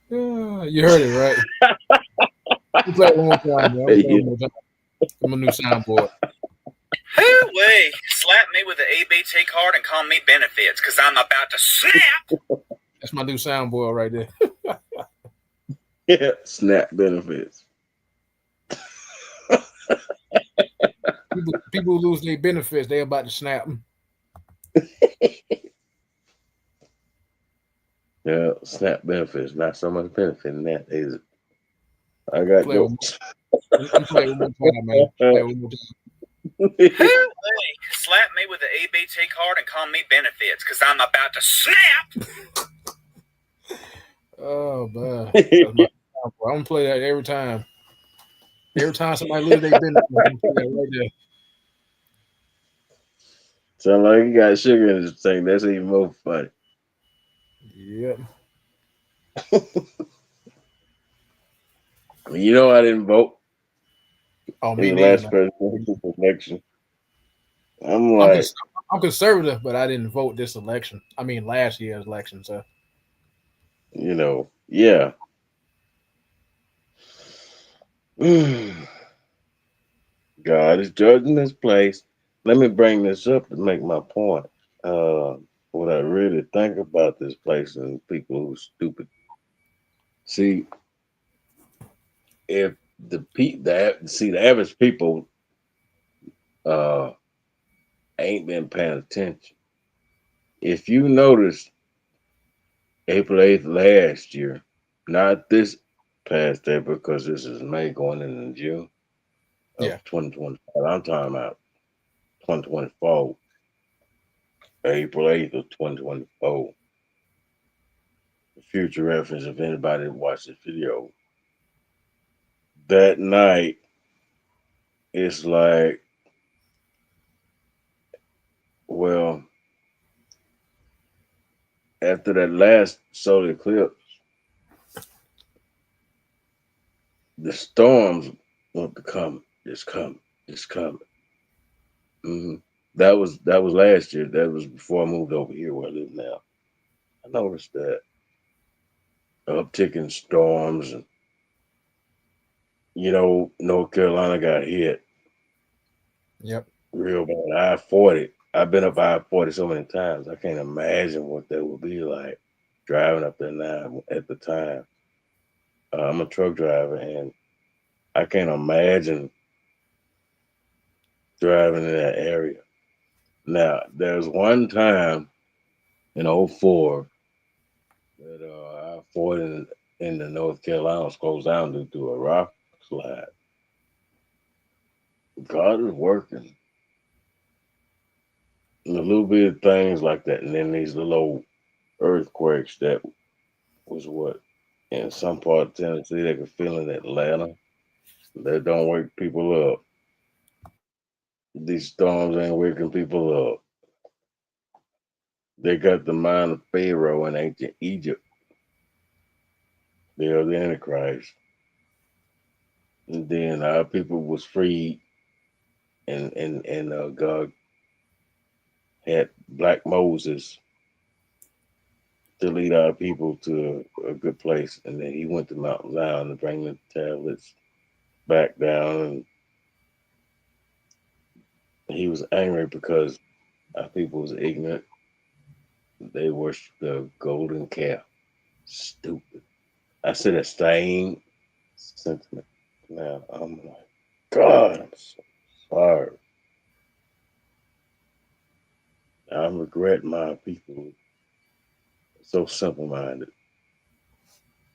You heard it, right? You play it one more time, bro. Play it one more time. I'm a new soundboard. Ooh, way. Slap me with the EBT card and call me benefits, because I'm about to snap. That's my new soundboard right there. Yeah, SNAP benefits. People who lose their benefits, they about to snap them. Yeah, SNAP benefits. Not so much benefit in that. Is I got Play with, jokes. I'm playing one more time, man. Play one more time. Hey, slap me with the EBT card and call me benefits, because I'm about to snap. Oh man, that's my. I'm gonna play that every time. Every time somebody lose their benefits, I'm gonna play that right there. Sound like you got sugar in this thing. That's even more funny. Yep. You know, I didn't vote Oh, in me the neither, last man. presidential election. I'm I'm like, cons- I'm conservative, but I didn't vote this election. I mean, last year's election. So yeah. God is judging this place. Let me bring this up to make my point. What I really think about this place and people who are stupid. See, if the average people uh ain't been paying attention. If you notice April 8th last year, not this past day because this is May going into June yeah, of 2025. I'm talking about 2024, April 8th of 2024. Future reference if anybody watched this video. That night, it's like, well, after that last solar eclipse, the storms want to come. It's coming. It's coming. hmm that was last year. That was before I moved over here where I live now. I noticed that uptick in storms, and North Carolina got hit yep. real bad. I-40. I've been up I-40 so many times. I can't imagine what that would be like driving up there now. At the time, I'm a truck driver, and I can't imagine driving in that area. Now, there's one time in '04 that I-40 in the North Carolina was closed down due to a rock slide. God is working. And a little bit of things like that, and then these little old earthquakes that was what in some part of Tennessee they could feel in Atlanta. That don't wake people up. These storms ain't waking people up. They got the mind of Pharaoh in ancient Egypt. They are the Antichrist. And then our people was freed, and God had Black Moses to lead our people to a good place, and then he went to Mount Zion to bring the tablets back down, and he was angry because our people was ignorant. They worshiped the golden calf. Stupid. I said the same sentiment. Now I'm like, God, I'm so sorry. I'm regretting my people. So simple minded.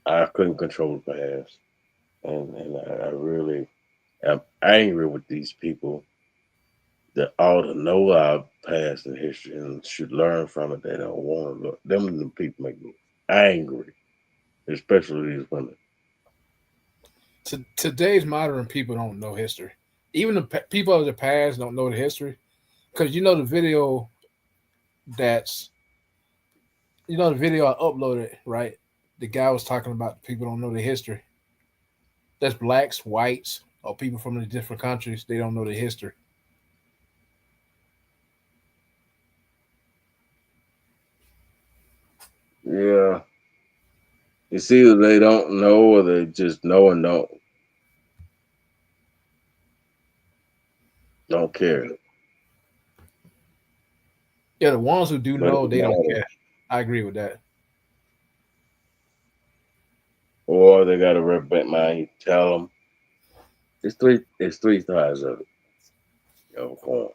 I couldn't control the past. And I really am angry with these people that ought to know our past and history and should learn from it. They don't want to look. Them the people make me angry, especially these women. Today's modern people don't know history. Even the people of the past don't know the history because the video that's the video I uploaded, right? The guy was talking about people don't know the history. That's blacks, whites, or people from the different countries. They don't know the history. Yeah. It's either they don't know or they just know and don't care. Yeah, the ones who do But know, it they don't care. matters. I agree with that. or they got a reprimand. You tell them it's three sides of it. Corn.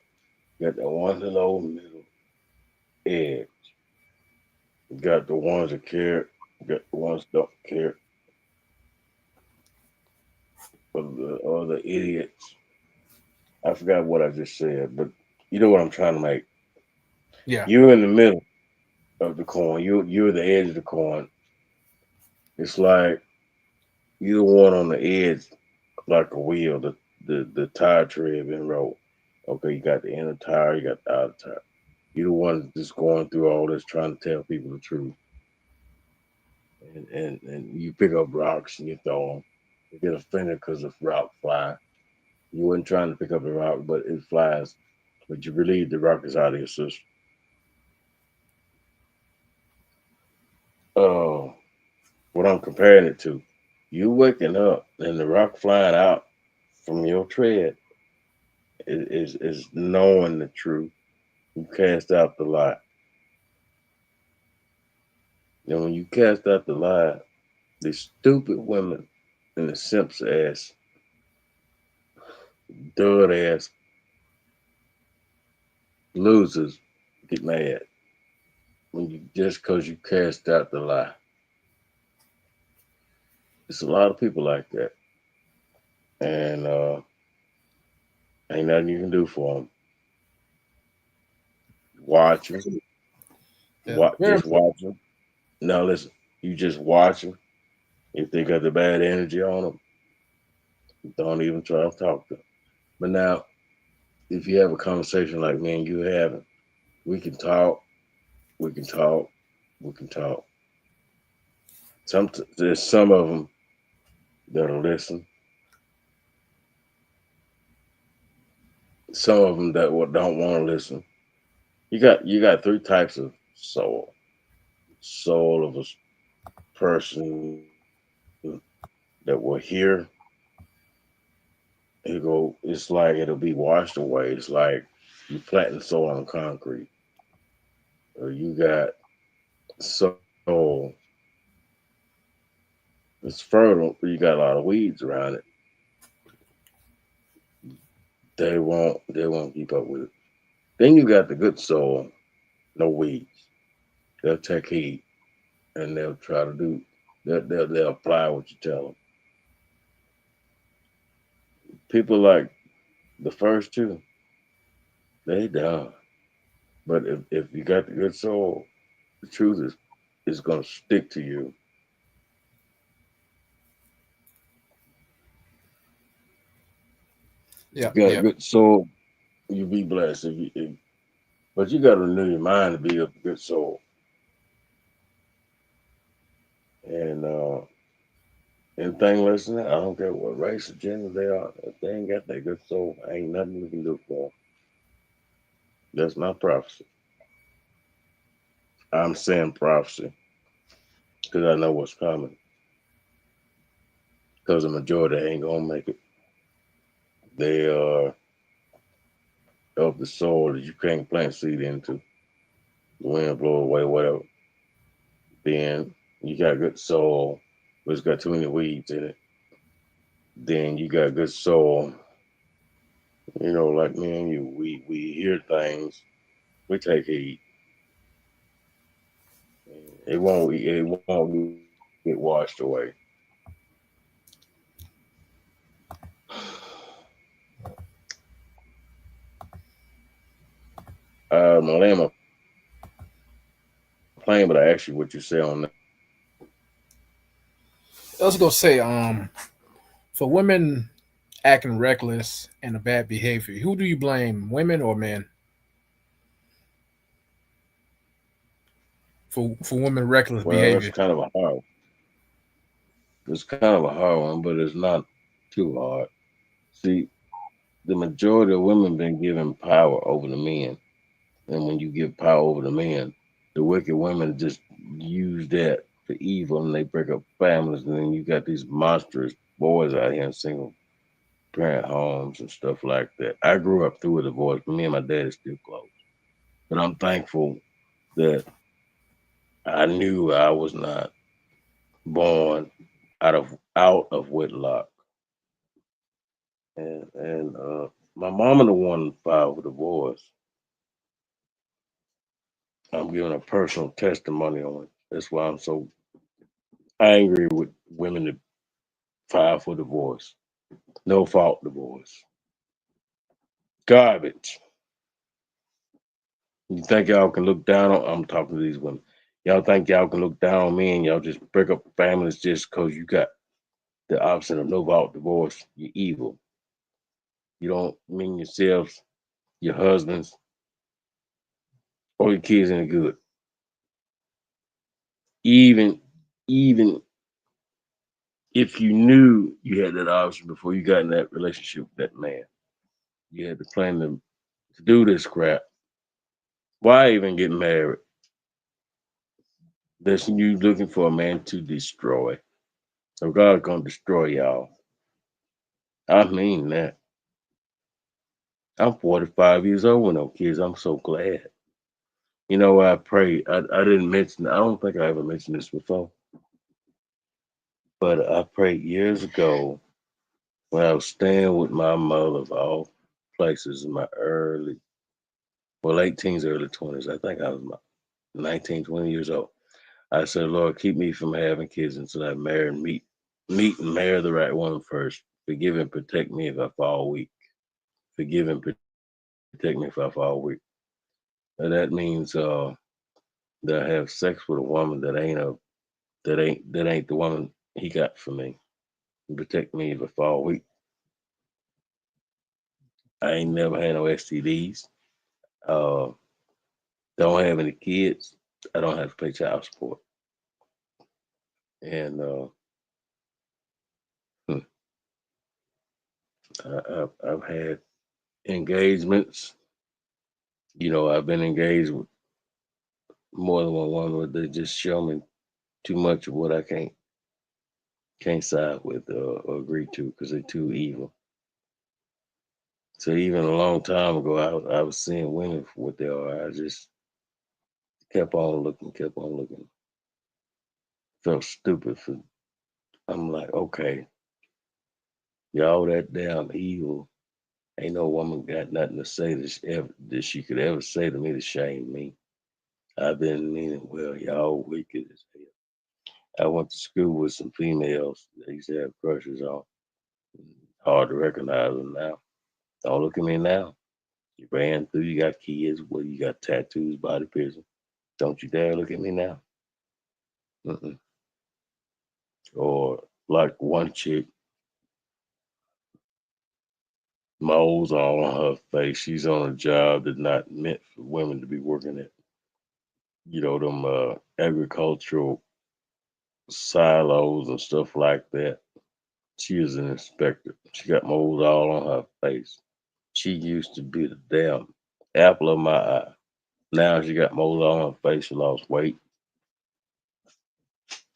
You got the ones that over middle edge. You got the ones that care. You got the ones that don't care. Or the idiots. I forgot what I just said, but you know what I'm trying to make. Yeah. You're in the middle of the coin. You're the edge of the coin. It's like you're the one on the edge, like a wheel. The tire tread been rolled. Okay, you got the inner tire, you got the outer tire. You're the one just going through all this, trying to tell people the truth. And you pick up rocks and you throw them. You get offended because the rock fly. You weren't trying to pick up the rock, but it flies. But you believe the rock is out of your system. Oh, what I'm comparing it to, you waking up and the rock flying out from your tread is knowing the truth. You cast out the lie. And when you cast out the lie, the stupid women and the simps ass, dud ass losers get mad when you just cause you cast out the lie. It's a lot of people like that, and ain't nothing you can do for them. Watch them, Yeah. Very just important. watch them. Now listen, you just watch them. If they got the bad energy on them, don't even try to talk to them. But now, if you have a conversation like me and you having, we can talk, we can talk, we can talk. There's some of them that'll listen. Some of them that don't want to listen. You got three types of soul. Soul of a person that will hear. It's like it'll be washed away. It's like you planting soil on concrete. Or you got soul. It's fertile, but you got a lot of weeds around it. They won't keep up with it. Then you got the good soul, no weeds. They'll take heed and they'll try to do. They'll apply what you tell them. People like the first two, they dumb. But if you got the good soul, the truth is gonna stick to you. Yeah. You got a Yeah. good soul, you be blessed. But you got to renew your mind to be a good soul. And anything less than that, I don't care what race or gender they are. If they ain't got that good soul, ain't nothing we can do for them. That's not prophecy. I'm saying prophecy because I know what's coming. Because the majority ain't gonna make it. They are of the soul that you can't plant seed into. The wind blow away, whatever. Then you got good soul, but it's got too many weeds in it. Then you got good soul. Like me and you, we hear things, we take heed. It won't get washed away. I land my plane, but I asked you what you say on that. I was gonna say, for women acting reckless and a bad behavior, who do you blame, women or men? For women reckless Well, that's behavior. kind of a hard. It's kind of a hard one, but it's not too hard. See, the majority of women been given power over the men, and when you give power over the men, the wicked women just use that for evil, and they break up families, and then you got these monstrous boys out here in single parent homes and stuff like that. I grew up through a divorce, but me and my dad is still close. But I'm thankful that I knew I was not born out of wedlock. And my mama the one filed for divorce. I'm giving a personal testimony on it. That's why I'm so angry with women that file for divorce. No fault divorce. Garbage. You think y'all can look down on? I'm talking to these women. Y'all think y'all can look down on me and y'all just break up families just because you got the option of no fault divorce? You're evil. You don't mean yourselves, your husbands, or your kids any good. Even even if you knew you had that option before you got in that relationship with that man, you had to plan to do this crap. Why even get married? That's you looking for a man to destroy. So God's gonna destroy y'all. I mean that. I'm 45 years old with no kids. I'm so glad. You know, I pray. I didn't mention. I don't think I ever mentioned this before, but I prayed years ago when I was staying with my mother of all places in my late teens, early 20s. I think I was about 19, 20 years old. I said, Lord, keep me from having kids until I marry and meet and marry the right one first. Forgive and protect me if I fall weak. Forgive and protect me if I fall weak. And that means that I have sex with a woman that ain't the woman he got for me. Protect me if I fall weak. I ain't never had no STDs. Uh, don't have any kids. I don't have to pay child support. And hmm, I've had engagements. You know, I've been engaged with more than one woman, but they just show me too much of what I can't side with or agree to because they're too evil. So even a long time ago, I was seeing women for what they are. I just kept on looking, kept on looking. Felt stupid for. I'm like, okay, y'all that damn evil. Ain't no woman got nothing to say that she could ever say to me to shame me. I've been meaning well. Y'all wicked as hell. I went to school with some females that I used to have crushes on. Hard to recognize them now. Don't look at me now. You ran through, you got kids, well, you got tattoos, body piercing. Don't you dare look at me now. Mm-mm. Or like one chick, moles all on her face. She's on a job that's not meant for women to be working at. You know, them agricultural silos and stuff like that. She is an inspector. She got moles all on her face. She used to be the damn apple of my eye. Now she got moles all on her face. She lost weight.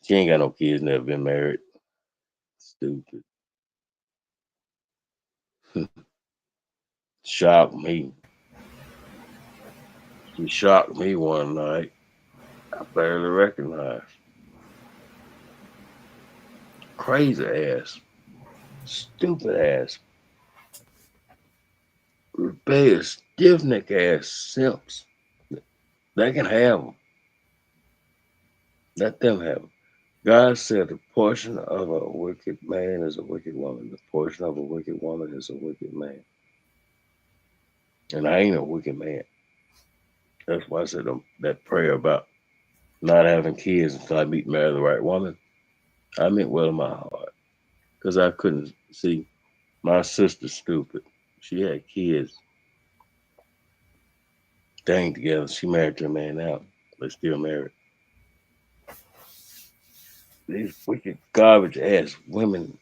She ain't got no kids, never been married. Stupid. Shocked me. She shocked me one night. I barely recognized. Crazy ass. Stupid ass. Rebellious, stiff neck ass simps. They can have them. Let them have them. God said the portion of a wicked man is a wicked woman. The portion of a wicked woman is a wicked man. And I ain't a wicked man. That's why I said that prayer about not having kids until I marry the right woman. I meant well in my heart. Because I couldn't see my sister stupid. She had kids. They ain't together. She married to a man now. They're still married. These wicked garbage ass women.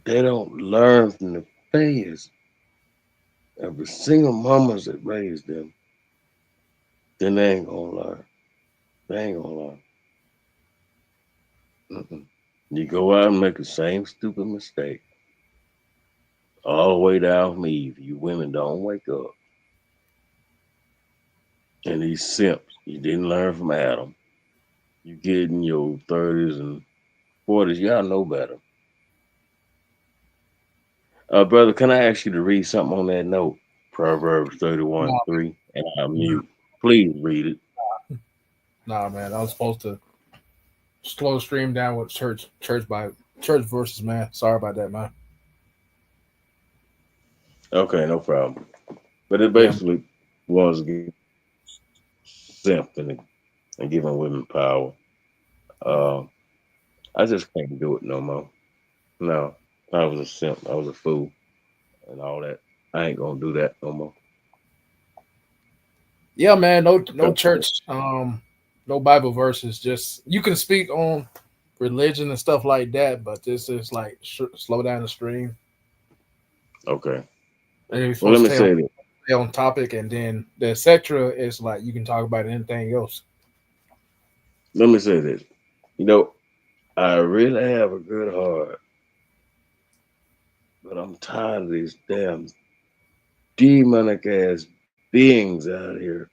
They don't learn from the failures of the single mamas that raised them. Then they ain't gonna learn. They ain't gonna learn. Mm-mm. You go out and make the same stupid mistake. All the way down from Eve. You women don't wake up. And these simps, you didn't learn from Adam. You get in your 30s and 40s, y'all know better. Brother, can I ask you to read something on that note? Proverbs Nah, 31:3, and I'll mute. Please read it. nah, man. I was supposed to slow the stream down with church verses, man. Sorry about that, man. Okay, no problem. But it Yeah, basically was simp and giving women power. Uh, I just can't do it no more. No, I was a simp. I was a fool and all that. I ain't gonna do that no more. yeah, man. No That's it. church, no Bible verses. Just you can speak on religion and stuff like that, but this is like slow down the stream. Okay. And you're Well, let supposed me to say this. stay on topic, and then the etc. is like you can talk about anything else. Let me say this. You know, I really have a good heart, but I'm tired of these damn demonic ass beings out here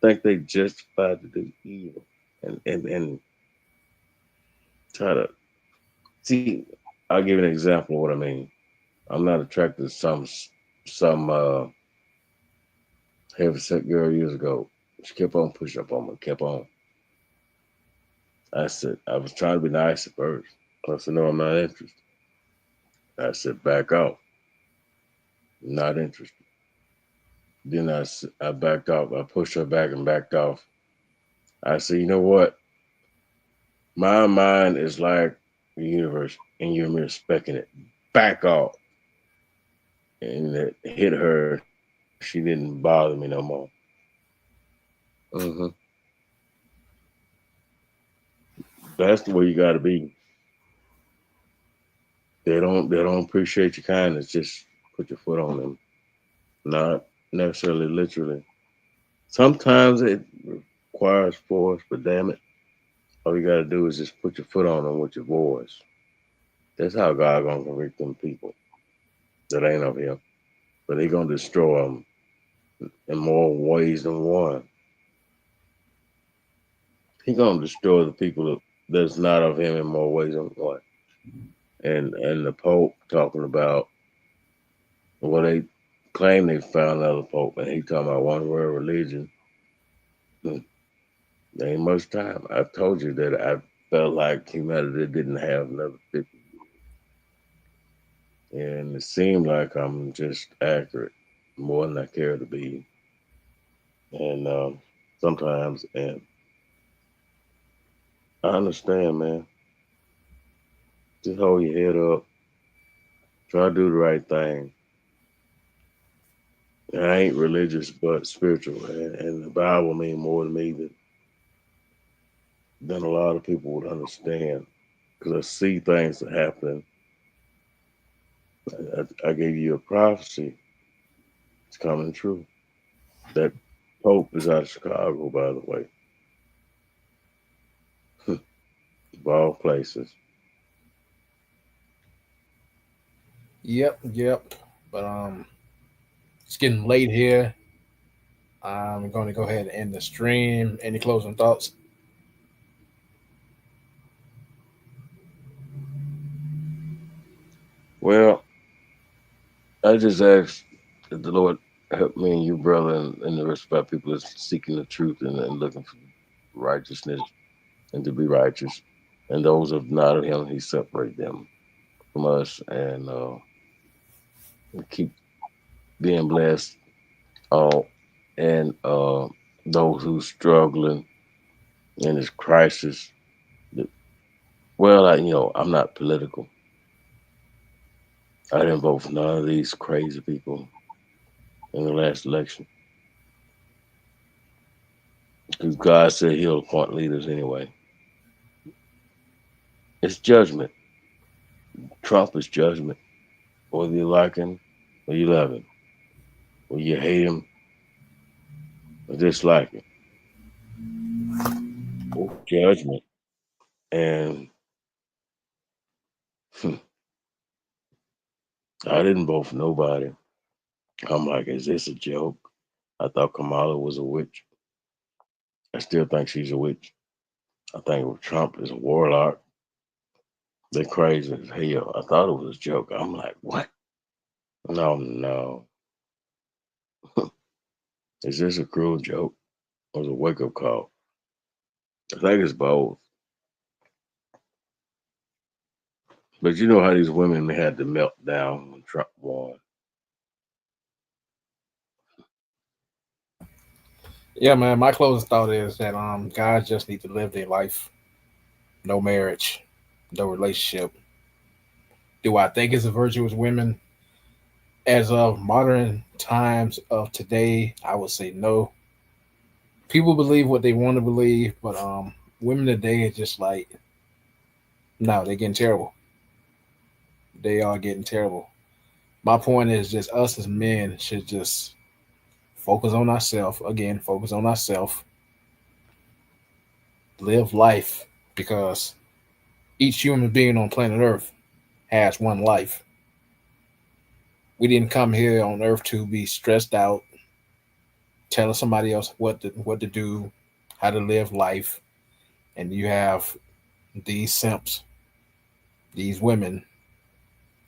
think they justified to do evil and try to see. I'll give you an example of what I mean. I'm not attracted to some heavy set girl years ago. She kept on pushing up on me, kept on. I said I was trying to be nice at first. I said no, I'm not interested. I said back off, not interested. Then I backed off. I pushed her back and backed off. I said, you know what? My mind is like the universe, and you're respecting it. Back off. And it hit her. She didn't bother me no more. hmm That's the way you got to be. They don't appreciate your kindness. Just put your foot on them. Not necessarily literally. Sometimes it requires force, but damn it, all you got to do is just put your foot on them with your voice. That's how God gonna convict them people that ain't of Him. But He gonna destroy them in more ways than one. He gonna destroy the people that's not of Him in more ways than one. And the Pope talking about well, they claim they found another Pope, and he talking about one world religion. Hmm, there ain't much time. I told you that I felt like humanity didn't have another 50, and it seemed like I'm just accurate more than I care to be. And sometimes, and I understand, man. Just hold your head up. Try to do the right thing. I ain't religious, but spiritual, and the Bible mean more to me than a lot of people would understand. Because I see things that happen. I gave you a prophecy. It's coming true. That Pope is out of Chicago, by the way, of all places. Yep. But it's getting late here. I'm going to go ahead and end the stream. Any closing thoughts? Well, I just ask that the Lord help me and you, brother, and the rest of our people that's seeking the truth and looking for righteousness and to be righteous. And those of not of Him, He separate them from us and keep being blessed. And those who struggling in this crisis. Well, I'm not political. I didn't vote for none of these crazy people in the last election because God said He'll appoint leaders anyway. It's judgment. Trump is judgment. Whether you like him or you love him, whether you hate him or dislike him, it's judgment. And I didn't vote for nobody. I'm like, is this a joke? I thought Kamala was a witch. I still think she's a witch. I think Trump is a warlock. They're crazy as hell. I thought it was a joke. I'm like, what? No, no. Is this a cruel joke or a wake up call? I think it's both. But you know how these women had to melt down when Trump won. Yeah, man. My closing thought is that guys just need to live their life. No marriage, no relationship. Do I think it's a virtuous women? As of modern times of today, I would say no. People believe what they want to believe, but women today are just like, no, they're getting terrible. They are getting terrible. My point is just us as men should just focus on ourselves. Again, focus on ourselves. Live life because each human being on planet Earth has one life. We didn't come here on Earth to be stressed out, telling somebody else what to do, how to live life, and you have these simps, these women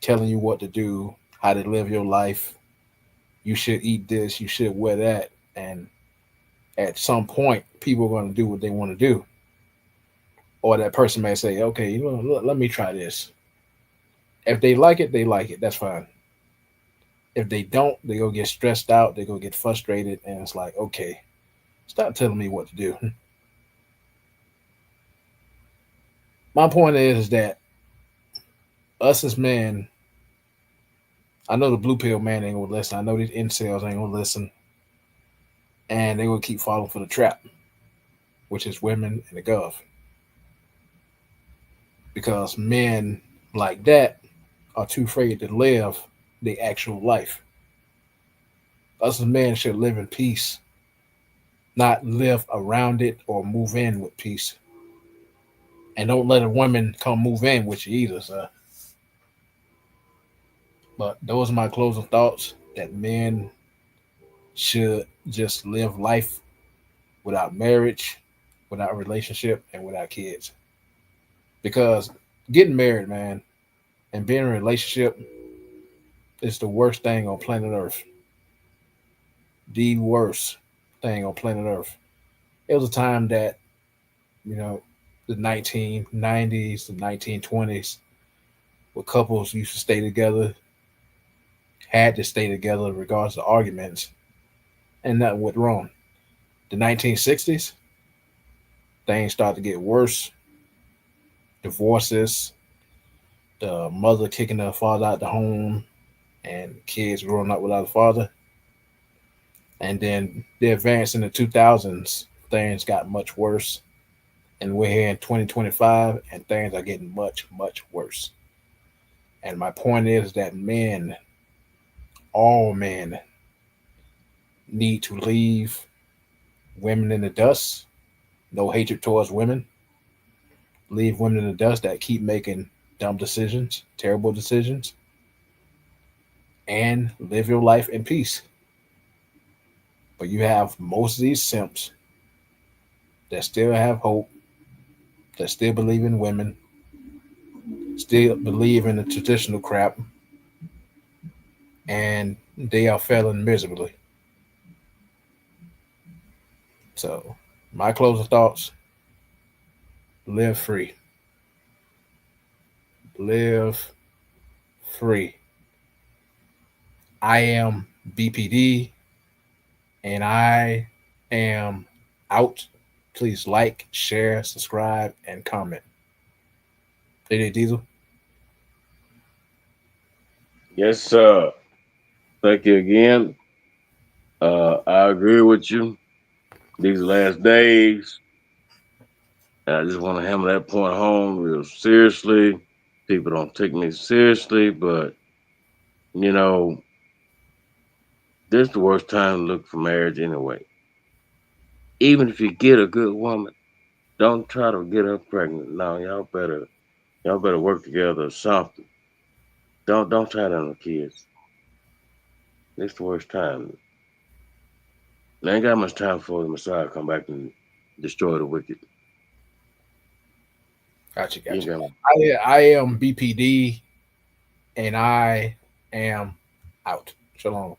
telling you what to do, how to live your life. You should eat this, you should wear that, and at some point, people are going to do what they want to do, or that person may say, "Okay, let me try this." If they like it, they like it. That's fine. If they don't, they go get stressed out. They go get frustrated, and it's like, okay, stop telling me what to do. My point is that us as men, I know the blue pill man ain't gonna listen. I know these incels ain't gonna listen, and they will keep falling for the trap, which is women and the gov. Because men like that are too afraid to live the actual life. Us as men should live in peace, not live around it or move in with peace. And don't let a woman come move in with you either, sir. But those are my closing thoughts that men should just live life without marriage, without relationship, and without kids. Because getting married, man, and being in a relationship is the worst thing on planet Earth. The worst thing on planet Earth. It was a time that, you know, the 1990s, the 1920s, where couples used to stay together, had to stay together regardless of arguments, and nothing went wrong. The 1960s, things started to get worse. Divorces, the mother kicking the father out the home, and kids growing up without a father. And then the advance in the 2000s, things got much worse. And we're here in 2025, and things are getting much, much worse. And my point is that men, all men, need to leave women in the dust. No hatred towards women. Leave women in the dust that keep making dumb decisions, terrible decisions, and live your life in peace. But you have most of these simps that still have hope, that still believe in women, still believe in the traditional crap, and they are failing miserably. So, my closing thoughts: live free, live free. I am BPD, and I am out. Please like, share, subscribe, and comment. Hey, Diesel. Yes, sir. Thank you again. I agree with you. These last days, I just want to hammer that point home real seriously. People don't take me seriously, but you know, this is the worst time to look for marriage anyway. Even if you get a good woman, don't try to get her pregnant. No, y'all better work together or something. Don't try to have no kids. This the worst time. I ain't got much time for the Messiah to come back and Destroy the wicked. Gotcha. Yeah. I am BPD, and I am out. Shalom.